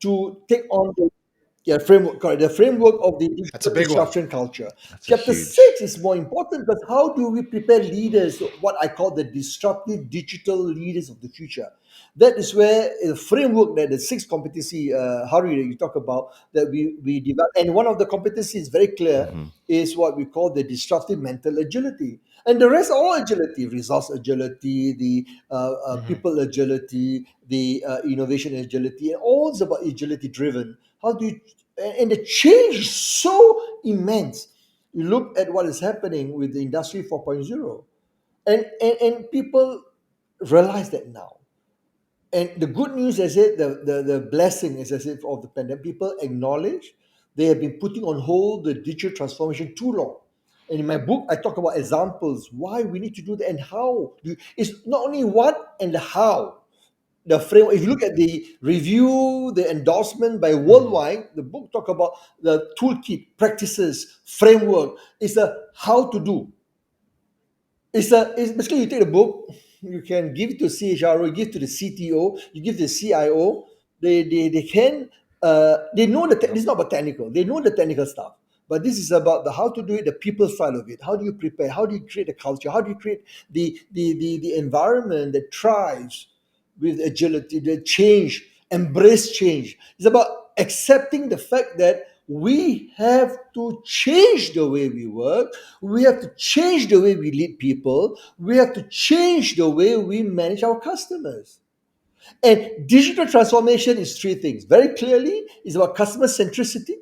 to take on the framework, correct, the framework of the That's a digital big one. disruption culture. That's a Chapter huge. 6 is more important because how do we prepare leaders, what I call the disruptive digital leaders of the future? That is where the framework that the six competency, Hari, that you talk about, that we develop. And one of the competencies is very clear Hmm. is what we call the disruptive mental agility. And the rest are all agility, resource agility, the Hmm. people agility, the innovation agility, and all is about agility driven. How do you, and the change is so immense. You look at what is happening with the industry 4.0, and people realize that now. And the good news, as I said, the blessing, as I said, of the pandemic, people acknowledge they have been putting on hold the digital transformation too long. And in my book, I talk about examples why we need to do that and how. It's not only what and the how. The framework. If you look at the review, the endorsement by Hmm. worldwide, the book talk about the toolkit, practices, framework. It's a how to do. It's basically you take the book, you can give it to CHRO, you give it to the CTO, you give it to the CIO. They can they know this Yep. is not about technical. They know the technical stuff, but this is about the how to do it, the people side of it. How do you prepare? How do you create a culture? How do you create the environment that thrives with agility, the change, embrace change. It's about accepting the fact that we have to change the way we work. We have to change the way we lead people. We have to change the way we manage our customers. And digital transformation is three things. Very clearly, it's about customer centricity.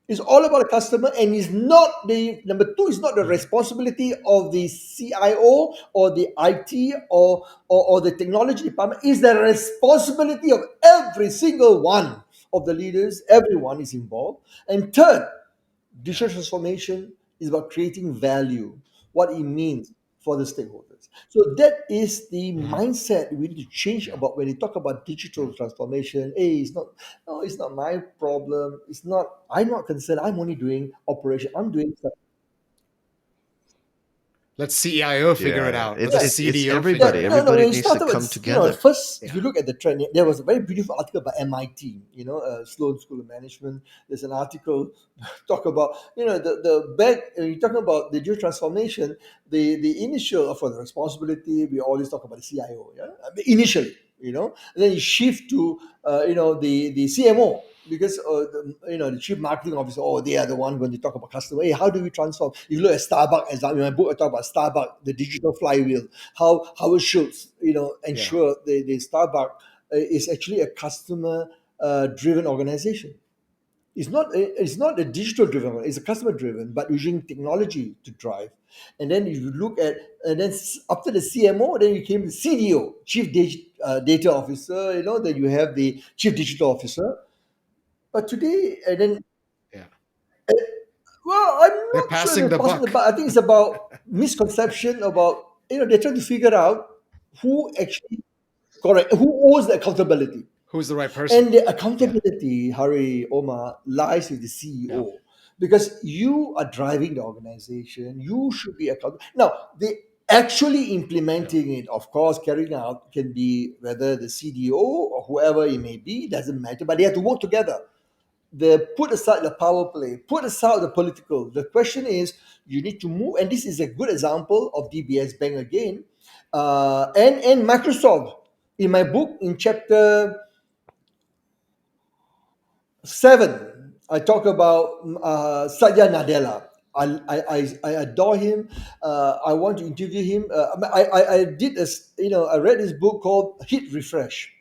It's all about the customer, and is not the number two. Is not the Hmm. responsibility of the CIO or the IT or the technology department. Is the responsibility of every single one of the leaders. Everyone is involved. And third, Yeah. digital transformation is about creating value, what it means for the stakeholders. So that is the Hmm. mindset we need to change Yeah. about when you talk about digital transformation. Hey, it's not, no, it's not my problem. It's not, I'm not concerned. I'm only doing operation. I'm doing stuff. Let CIO figure Yeah, it yeah. out. Let It's the Yeah, it's it's CDO yeah, figure everybody. it no, out. no. Everybody When you needs to started come with, together. first, if Yeah. you look at the trend, there was a very beautiful article by MIT. Sloan School of Management. There's an article talk about, the back. You're talking about the digital transformation. The initial for the responsibility, we always talk about the CIO. Yeah, I mean, initially, and then you shift to, the CMO. Because the chief marketing officer, oh, they are the one going to talk about customer. Hey, how do we transform? If you look at Starbucks, as in my book, I talk about Starbucks, the digital flywheel, how it should Yeah. ensure the Starbucks is actually a customer driven organization. It's not a digital driven, it's a customer driven, but using technology to drive. And then if you look at, and then after the CMO, then you came the CDO, chief data officer. Then you have the chief digital officer. But today, and then, Yeah. well, I'm They're not sure passing they're the passing the buck. buck. I think it's about misconception about, they're trying to figure out who actually, correct, who owns the accountability. Who's the right person? And the Yeah. accountability, Hari, Omar, lies with the Yeah. CEO, because you are driving the organization. You should be accountable. Now, they actually Yeah. implementing it, of course, carrying out can be whether the CDO or whoever it may be, doesn't matter, but they have to work together. They put aside the power play, put aside the political. The question is, you need to move, and this is a good example of DBS Bank again, and Microsoft. In my book, in chapter 7, I talk about Satya Nadella. I adore him. I want to interview him. I did I read his book called Hit Refresh.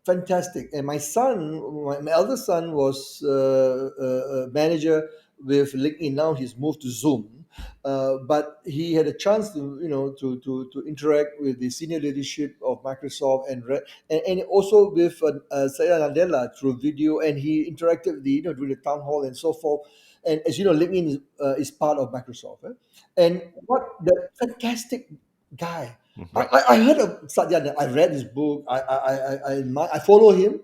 Fantastic. And my son, my eldest son, was a manager with LinkedIn. Now he's moved to Zoom, but he had a chance to to interact with the senior leadership of Microsoft and also with Satya Nadella through video, and he interacted with the during the town hall and so forth. And as you know, LinkedIn is part of Microsoft, and what the fantastic guy. Mhm. I heard of Satya. I read his book. I follow him,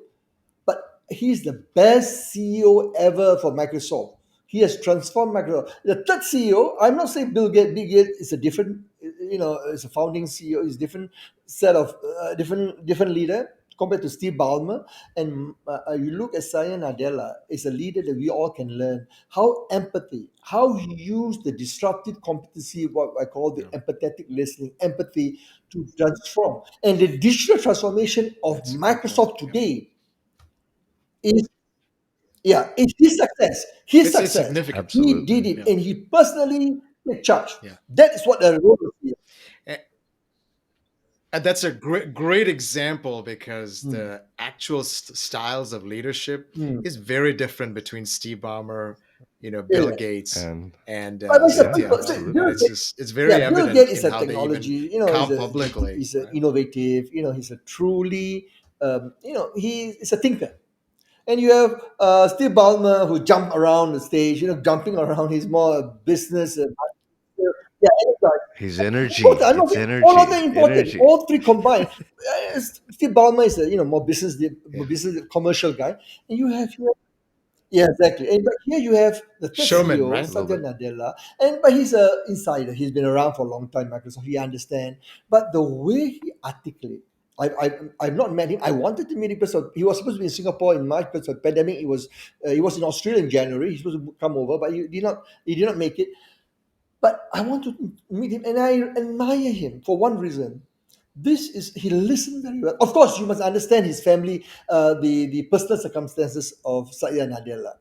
but he's the best CEO ever for Microsoft. He has transformed Microsoft. The third CEO, I'm not saying Bill Gates. Bill Gates is a different, is a founding CEO. Is different set of different leader compared to Steve Ballmer. And you look at Satya Nadella, is a leader that we all can learn how empathy, how he used the disruptive competency, what I call the Yeah, empathetic listening, empathy to transform. And the digital transformation of that's a good point. Microsoft Yeah, today is, yeah, it's his success. His it's success. significant. He did Absolutely. it, Yeah, and he personally took charge. yeah. That is what the role is. And that's a great example because Mm. the actual styles of leadership Mm. is very different between Steve Ballmer, Yeah. Bill Gates, And and But it's a yeah, Satya, people. So right? And absolutely. Bill it's Gates, just it's yeah, very Bill evident Gates is in a how they even technology. come publicly, He's a right? innovative. He's a truly, he is a thinker. And you have Steve Ballmer who jump around the stage. Jumping around. He's more a business. Yeah, enterprise. His Important. energy. I'm not It's saying all of energy. them important. Energy. All three combined. Steve Ballmer is a more Yeah. business commercial guy, and you have here. Yeah, exactly. And but here you have the third Showman, CEO, right? A little Satya bit. Nadella, and but he's a insider. He's been around for a long time, Microsoft. He understands. But the way he articulates, I've not met him. I wanted to meet him because he was supposed to be in Singapore in March because of the pandemic. He was in Australia in January. He's supposed to come over, but he did not make it. But I want to meet him, and I admire him for one reason. He listened very well. Of course, you must understand his family, the personal circumstances of Satya Nadella,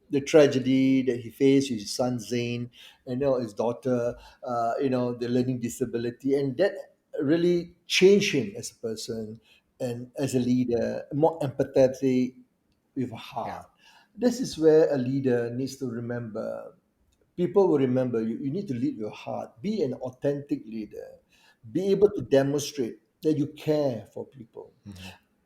the tragedy that he faced with his son Zain, his daughter, the learning disability, and that really changed him as a person and as a leader, more empathetic with a Yeah. heart. This is where a leader needs to remember. People will remember you. You need to lead your heart. Be an authentic leader. Be able to demonstrate that you care for people. Mhm.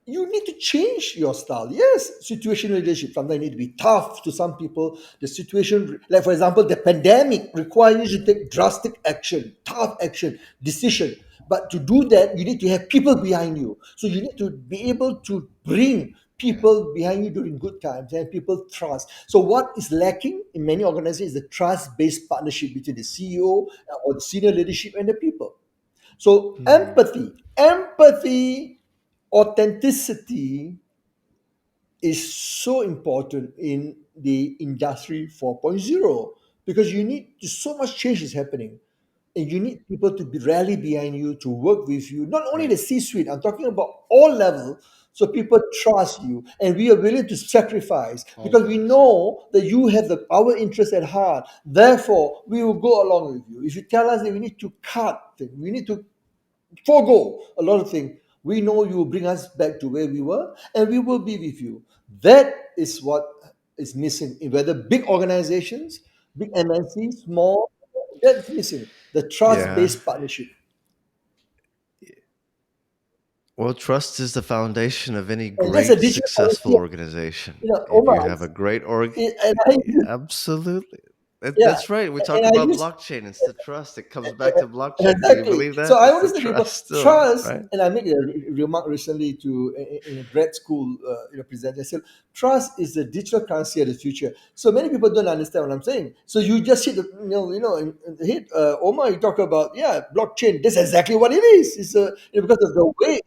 You need to change your style. Yes, situational leadership sometimes need to be tough to some people. The situation, like for example, the pandemic requires you to take drastic action, tough action, decision. But to do that, you need to have people behind you. So you need to be able to bring Yeah. people behind you during good times and people trust. So what is lacking in many organizations is the trust-based partnership between the CEO or the senior leadership and the people. So Mhm. empathy, authenticity is so important in the industry 4.0 because you need so much change is happening and you need people to be rally behind you to work with you, not only Right. the C-suite, I'm talking about all level, so people trust you and we are willing to sacrifice All because we levels. Yeah. know that you have our interest at heart. Therefore we will go along with you. If you tell us that we need to cut things, we need to forego a lot of things, we know you will bring us back to where we were and we will be with you. That is what is missing in whether big organizations, big MNCs, small, that's missing. The Yeah. trust-based partnership. Well, trust is the foundation of any And that's a great, digital successful currency. organization. If you Omar, have a great and I absolutely. yeah, That's right. We and talk I about use blockchain. It's the trust. It comes back to blockchain. Do you exactly. believe So that? I It's the always tell people trust still, trust, right? and I made a remark recently to in a grad school presenter. I said trust is the digital currency of the future. So many people don't understand what I'm saying. So you just hit the in the hit Omar. You talk about blockchain. That's exactly what it is. It's because of the way.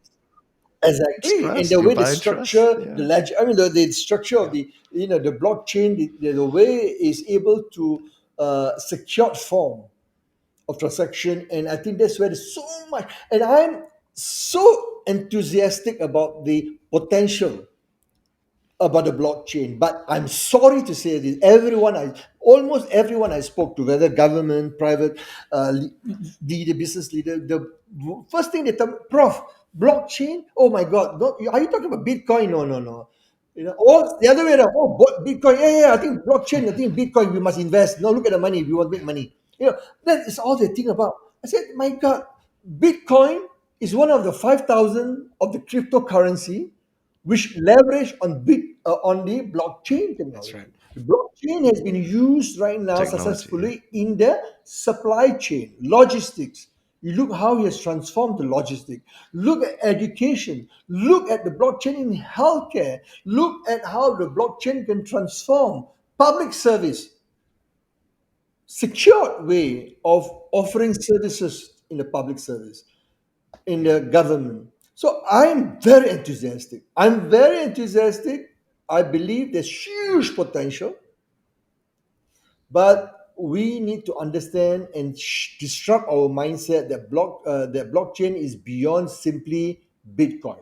It's Exactly, and trust. the You're way the buying trust. structure, the Yeah. ledger, I mean, the structure of Yeah. the blockchain, the way is able to secured form of transaction, and I think that's where there's so much. And I'm so enthusiastic about the potential about the blockchain. But I'm sorry to say this, almost everyone I spoke to, whether government, private, leader, business leader, the first thing they tell me, Prof, blockchain, oh my God, are you talking about Bitcoin? No, no, no. Or the other way around, oh, Bitcoin, yeah, yeah, I think blockchain, I think Bitcoin, we must invest. No, look at the money, we want to make money. That is all they think about. I said, my God, Bitcoin is one of the 5,000 of the cryptocurrency which leverage on the blockchain That's right. technology. The blockchain has been used right now Technology. Yeah. successfully in the supply chain, logistics. You look how he has transformed the logistic. Look at education. Look at the blockchain in healthcare. Look at how the blockchain can transform public service, secured way of offering services in the public service, in the government. So I'm very enthusiastic. I'm very enthusiastic. I believe there's huge potential, but we need to understand and disrupt our mindset that blockchain is beyond simply Bitcoin,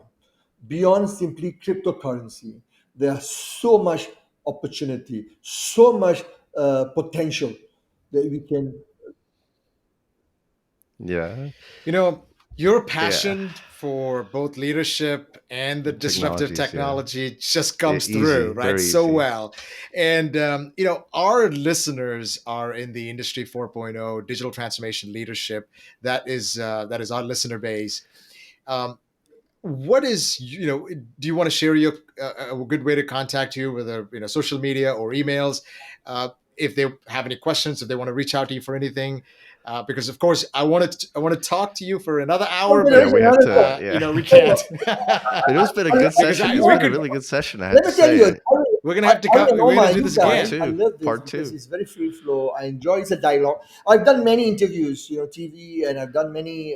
beyond simply cryptocurrency. There's so much opportunity, so much potential that we can. Yeah. You know, your Yeah. passion for both leadership and the disruptive Technologies. Yeah. technology just comes through, Easy. right? Very So easy. well. And, our listeners are in the Industry 4.0 digital transformation leadership. That is our listener base. Um, what is, do you want to share your a good way to contact you, whether social media or emails, if they have any questions, if they want to reach out to you for anything, because of course I want to talk to you for another Oh, hour, there Yeah. but is We have another to. thing. Yeah. we Oh, can't. But it was been a good I, Because session. It's we been a could really good session, I have let to me tell you, say. we're gonna have to go Ari and we're gonna Omar, do you this Part guys, again. I two. love this Part because two. it's very free flow. I enjoy it's a dialogue. I've done many interviews, TV, and I've done many,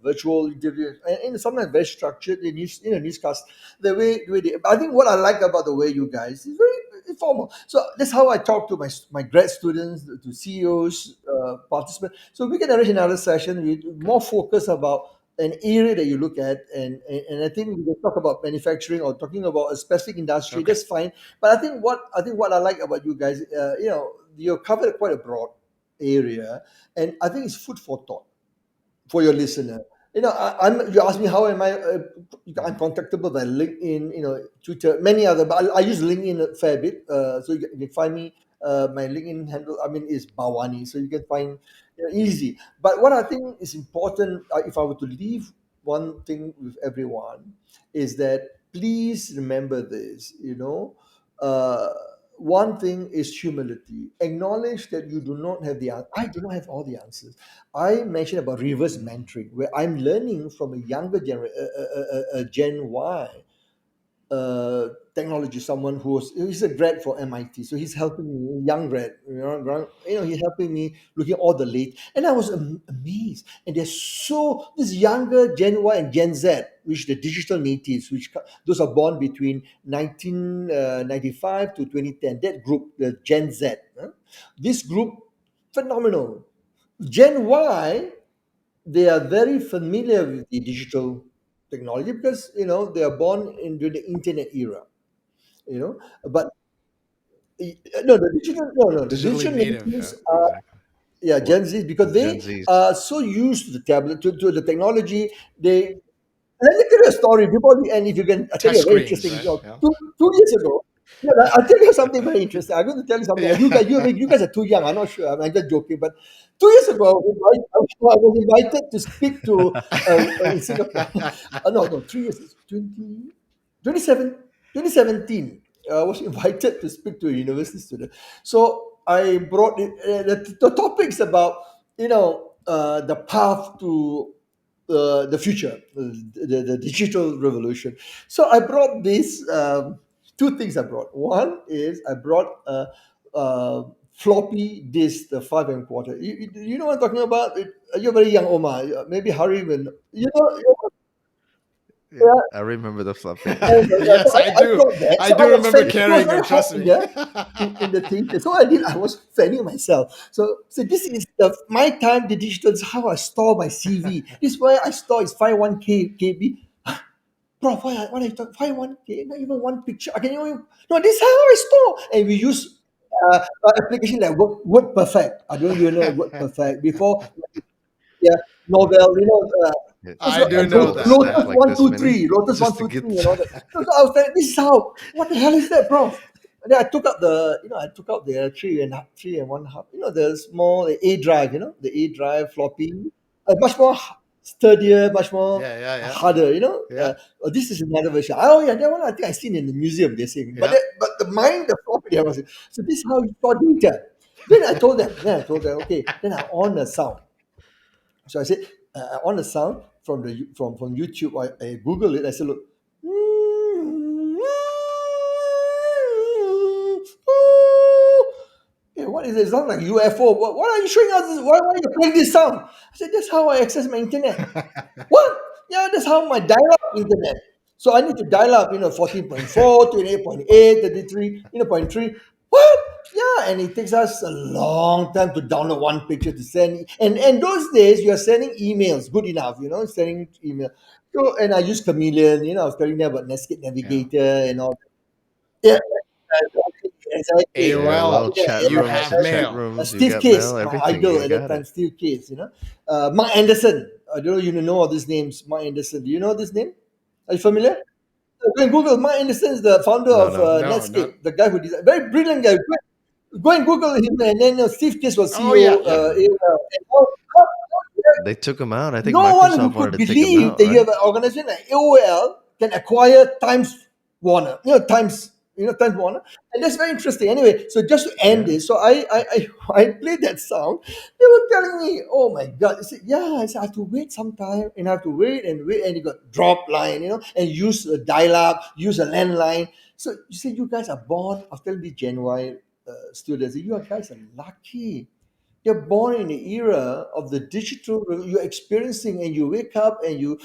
virtual interviews, and sometimes very structured. The newscast. I think what I like about the way you guys is very informal. So that's how I talk to my grad students, to CEOs, participants. So we can arrange another session with Good. more focus about an area that you look at, and I think we can talk about manufacturing or talking about a specific industry. Okay. That's fine. But I think what I like about you guys, you covered quite a broad area, and I think it's food for thought for your listener. You ask me how am I? I'm Mhm. contactable by LinkedIn, Twitter, many other. But I use LinkedIn a fair bit, so you can find me. My LinkedIn handle, is Bawany, so you can find easy. But what I think is important, if I were to leave one thing with everyone, is that please remember this. Uh, one thing is humility. Acknowledge that you do not have I do not have all the answers. I mentioned about reverse mentoring, where I'm learning from a younger Gen Y technology, someone he's a grad for MIT, so he's helping me, young grad, he's helping me looking at all the late, and I was amazed. And there's this younger Gen Y and Gen Z, which the digital natives, those are born between 1995 to 2010, that group, the Gen Z, this group, phenomenal. Gen Y, they are very familiar with the digital technology because they are born into the internet era. But no, the Digitally digital native. natives are, Exactly. yeah, What Gen Z, because Gen they Zs. are so used to the tablet, to the technology. They Let me tell you a story before we end. If you can, I'll tell Touch you a very screens, interesting. right? Yeah. 2 years ago, yeah, I'll tell you something very interesting. I'm going to tell you something. You guys, Yeah. you guys are too young. I'm not sure. I'm just joking. But 2 years ago, I was invited to speak to in Singapore. No, no, 3 years. It's 27 2017. I was invited to speak to a university student. So I brought the topics about the path to the future, the digital revolution. So I brought these two things. I brought one is I brought floppy disk, the 5 and quarter. You know what I'm talking about? You're very young, Omar. Maybe Hari will. Yeah, I remember the floppy. So Yes, I I do. brought that. I So I do was remember fan. It was carrying very them. hot Trust me. in the thing. So I was fanning myself. So this is my time. The digital is how I store my CV. This is where I store is 51K KB. Bro, why are you talking 51K? Not even one picture. I can even no. This is how I store. And we use application like Word Perfect. I don't even know Word Perfect before. Yeah, novel, Yeah, I do I know built a that. stack Lotus Yeah. like one this two many three, Lotus one just to two get. three, and all that. So I was like, this is how. What the hell is that, bro? And then I took out the three and one half. The small A drive. The A drive floppy, much more sturdier, much more Yeah, yeah, yeah. harder. Yeah. This is another version. Oh yeah, that one I think I seen in the museum. They're saying, but Yeah. the mine, the floppy, I was. So this is how you store data. Then I told them, okay. Then I on the sound. So I said, on the sound from from YouTube. I Google it. I said, look. Hey, what is it? It sounds like UFO. What are you showing us? Why are you playing this sound? I said, that's how I access my internet. What? Yeah, that's how my dial-up internet. So I need to dial up, 14.4, 28.8, 33, point 3. What? Yeah, and it takes us a long time to download one picture to send. And those days, you are sending emails, good enough, sending email. So, and I use Chameleon, I was telling them about Netscape Yeah. Navigator and all. Yeah, exactly. AOL. AOL Yeah, chat You rooms, have chat mail. rooms. You Steve got Case, mail, my everything. idol You at that got time, it. Steve Case, Mark Anderson. I don't know if you know all these names. Mark Anderson. Do you know this name? Are you familiar? Go and Google. Mark Anderson is the founder No, of no. No, not. Netscape, the guy who designed, very brilliant guy. Go and Google him, and then Steve Case was Oh, CEO. yeah, yeah. And They took him out. I think no one Microsoft who wanted could to take him believe out, that you right? have an organization like AOL can acquire Times Warner, Times Warner, and that's very interesting. Anyway, so just to end Yeah. this, so I played that sound. They were telling me, "Oh my God!" I said, "Yeah." I said, "I have to wait some time, and I have to wait and wait, and you got drop line, and use a dial up, use a landline." So you say you guys are born. I was telling the Gen Y students, you guys are lucky. You're born in the era of the digital. You're experiencing, and you wake up, and you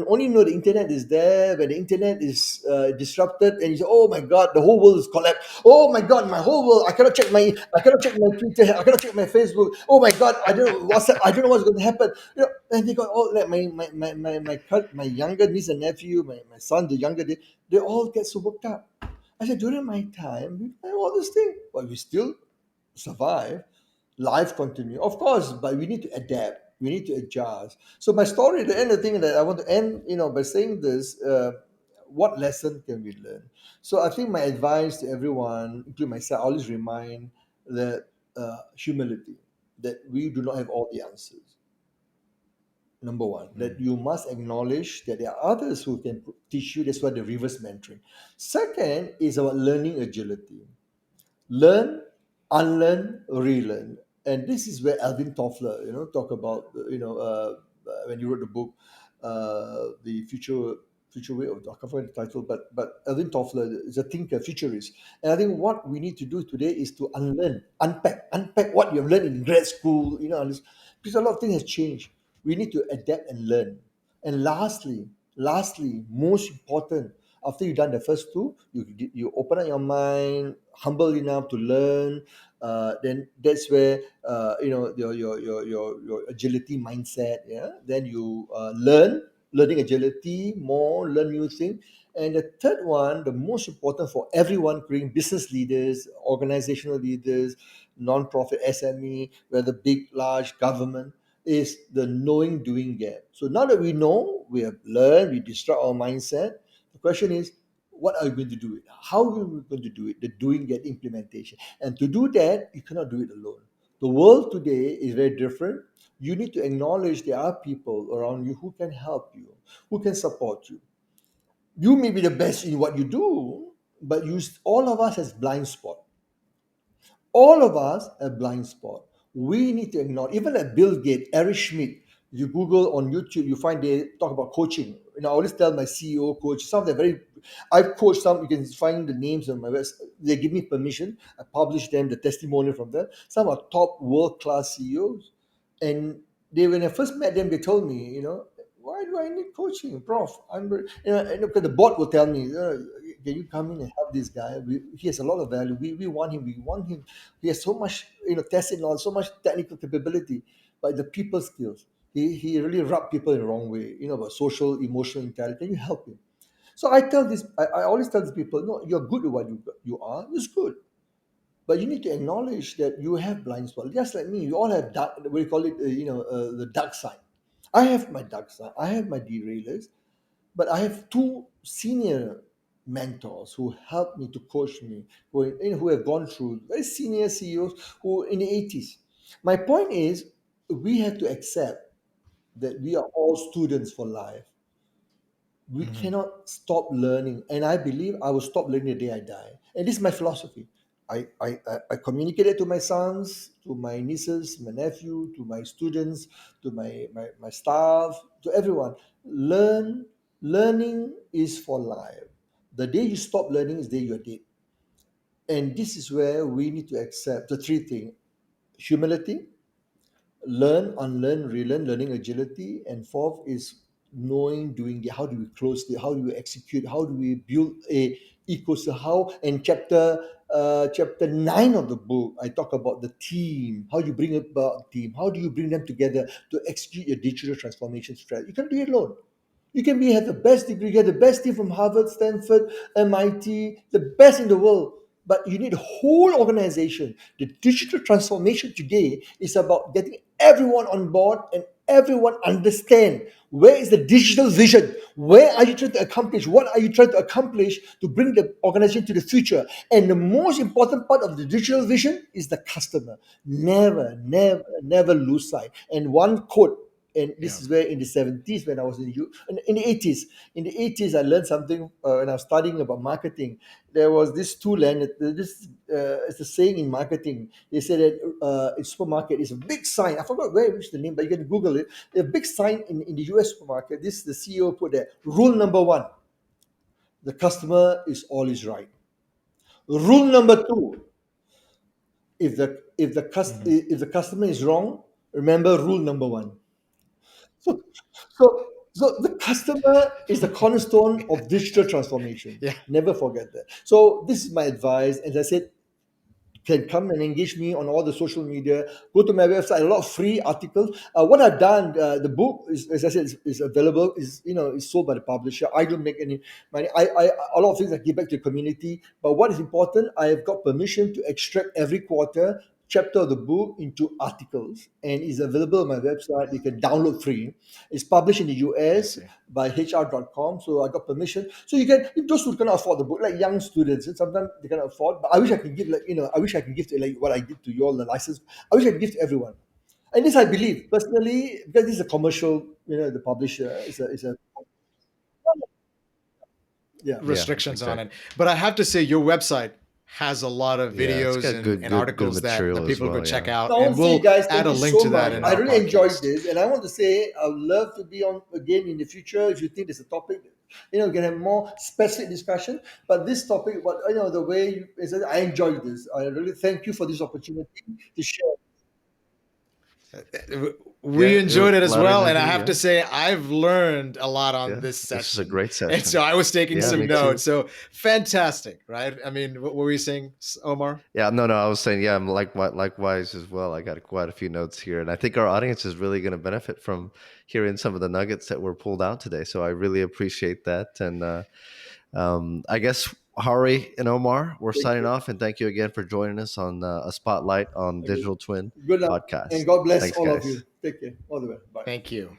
only know the internet is there when the internet is disrupted, and you say, "Oh my God, the whole world is collapsed. Oh my God, my whole world. I cannot check my Twitter. I cannot check my Facebook. Oh my God, I don't know WhatsApp. I don't know what's going to happen." And they got all like my younger niece and nephew, my son, the younger, they all get so worked up. I said, during my time, we had all this thing, but we still survive. Life continue, of course, but we need to adapt. We need to adjust. So my story, the end, the thing that I want to end, by saying this: what lesson can we learn? So I think my advice to everyone, including myself, I always remind that humility, that we do not have all the answers. Number one, that Mm. you must acknowledge that there are others who can teach you. That's why the reverse mentoring. Second is about learning agility. Learn, unlearn, relearn. And this is where Alvin Toffler, talk about, when you wrote the book, the future way of, I can't find the title, but Alvin Toffler is a thinker, futurist. And I think what we need to do today is to unlearn, unpack what you have learned in grad school, because a lot of things has changed. We need to adapt and learn. And lastly, most important, after you've done the first two, you open up your mind, humble enough to learn. Then that's where your agility mindset. Yeah. Then you learning agility more, learn new things. And the third one, the most important for everyone, including business leaders, organizational leaders, non-profit SME, whether big, large, government, is the knowing doing gap. So now that we know, we have learned, we disrupt our mindset. The question is, what are we going to do it? How are we going to do it? The doing gap implementation. And to do that, you cannot do it alone. The world today is very different. You need to acknowledge there are people around you who can help you, who can support you. You may be the best in what you do, but all of us has blind spot. All of us have blind spot. We need to ignore, even like Bill Gates, Eric Schmidt. You Google on YouTube, you find they talk about coaching. I always tell my CEO coach, some of them very, I've coached some, you can find the names on my website. They give me permission. I publish them, the testimonial from them. Some are top world-class CEOs. And when I first met them, they told me, why Why do I need coaching, Prof? And okay, the board will tell me, can you come in and help this guy? He has a lot of value. We want him. We want him. He has so much, testing knowledge, so much technical capability, but the people skills. He really rubbed people in the wrong way. About social, emotional intelligence. Can you help him? So I always tell these people, no, you're good at what you are. It's good. But you need to acknowledge that you have blind spots. Just like me, you all have dark, we call it, the dark side. I have my dark side. I have my derailers, but I have two senior mentors who helped me to coach me, who have gone through very senior CEOs who in the 80s. My point is, we have to accept that we are all students for life. We Mhm. cannot stop learning, and I believe I will stop learning the day I die. And this is my philosophy. I communicate it to my sons, to my nieces, my nephew, to my students, to my staff, to everyone. Learning is for life. The day you stop learning is the day you're dead. And this is where we need to accept the three things: humility, learn, unlearn, relearn, learning agility, and fourth is knowing, doing. How do we close it? How do we execute? How do we build a ecosystem? How, in chapter 9 of the book, I talk about the team. How do you bring about a team? How do you bring them together to execute your digital transformation strategy? You can't do it alone. You can have the best degree, get the best team from Harvard, Stanford, MIT, the best in the world. But you need a whole organization. The digital transformation today is about getting everyone on board and everyone understand where is the digital vision. Where are you trying to accomplish? What are you trying to accomplish to bring the organization to the future? And the most important part of the digital vision is the customer. Never, never, never lose sight. And one quote, and this Yeah. is where in the 70s, when I was in the 80s, I learned something when I was studying about marketing. There was this tool, and it's a saying in marketing. They said that in supermarket is a big sign. I forgot where which the name, but you can Google it. A big sign in the US supermarket. The CEO put there: rule number one, the customer is always right. Rule number two, Mhm. if the customer is wrong, remember rule number one. So, so the customer is the cornerstone of digital transformation. Yeah. Never forget that. So this is my advice. As I said, can come and engage me on all the social media. Go to my website. A lot of free articles. What I've done, the book is, as I said, is available. Is sold by the publisher. I don't make any money. A lot of things I give back to the community. But what is important, I have got permission to extract every quarter chapter of the book into articles, and is available on my website. You can download free. It's published in the I US see. by HR.com, so I got permission. So you can, if those who cannot afford the book, like young students, and sometimes they cannot afford. But I wish I could give, I wish I could give to, like what I did to you all, the license. I wish I could give to everyone. And this I believe personally, because this is a commercial, the publisher is a yeah. Yeah, Restrictions on it. exactly. But I have to say, your website has a lot of Yeah, it's videos got and good articles that material as people could well. check Yeah. out, No, and see, we'll guys, add thank a you link so to that much. in I our really enjoyed podcast. this, and I want to say I would love to be on again in the future. If you think there's a topic, we can have more specific discussion. But this topic, what the way I enjoyed this. I really thank you for this opportunity to share. We Yeah, it was enjoyed it as loud well, and I energy. have to Yeah. say I've learned a lot on Yeah. this This is a session, great and so session. I was taking Yeah, Thank some me you. too. notes. So fantastic, right? I mean, what were you saying, Omar? Yeah, no, I was saying, yeah, I'm likewise as well. I got quite a few notes here, and I think our audience is really going to benefit from hearing some of the nuggets that were pulled out today. So I really appreciate that, and I guess Hari and Omar, we're Thank signing you. off, and thank you again for joining us on a spotlight on Okay. Digital Twin Good luck, and podcast. God bless Thanks, all of guys. you. Take care. All the best. Bye. Thank you.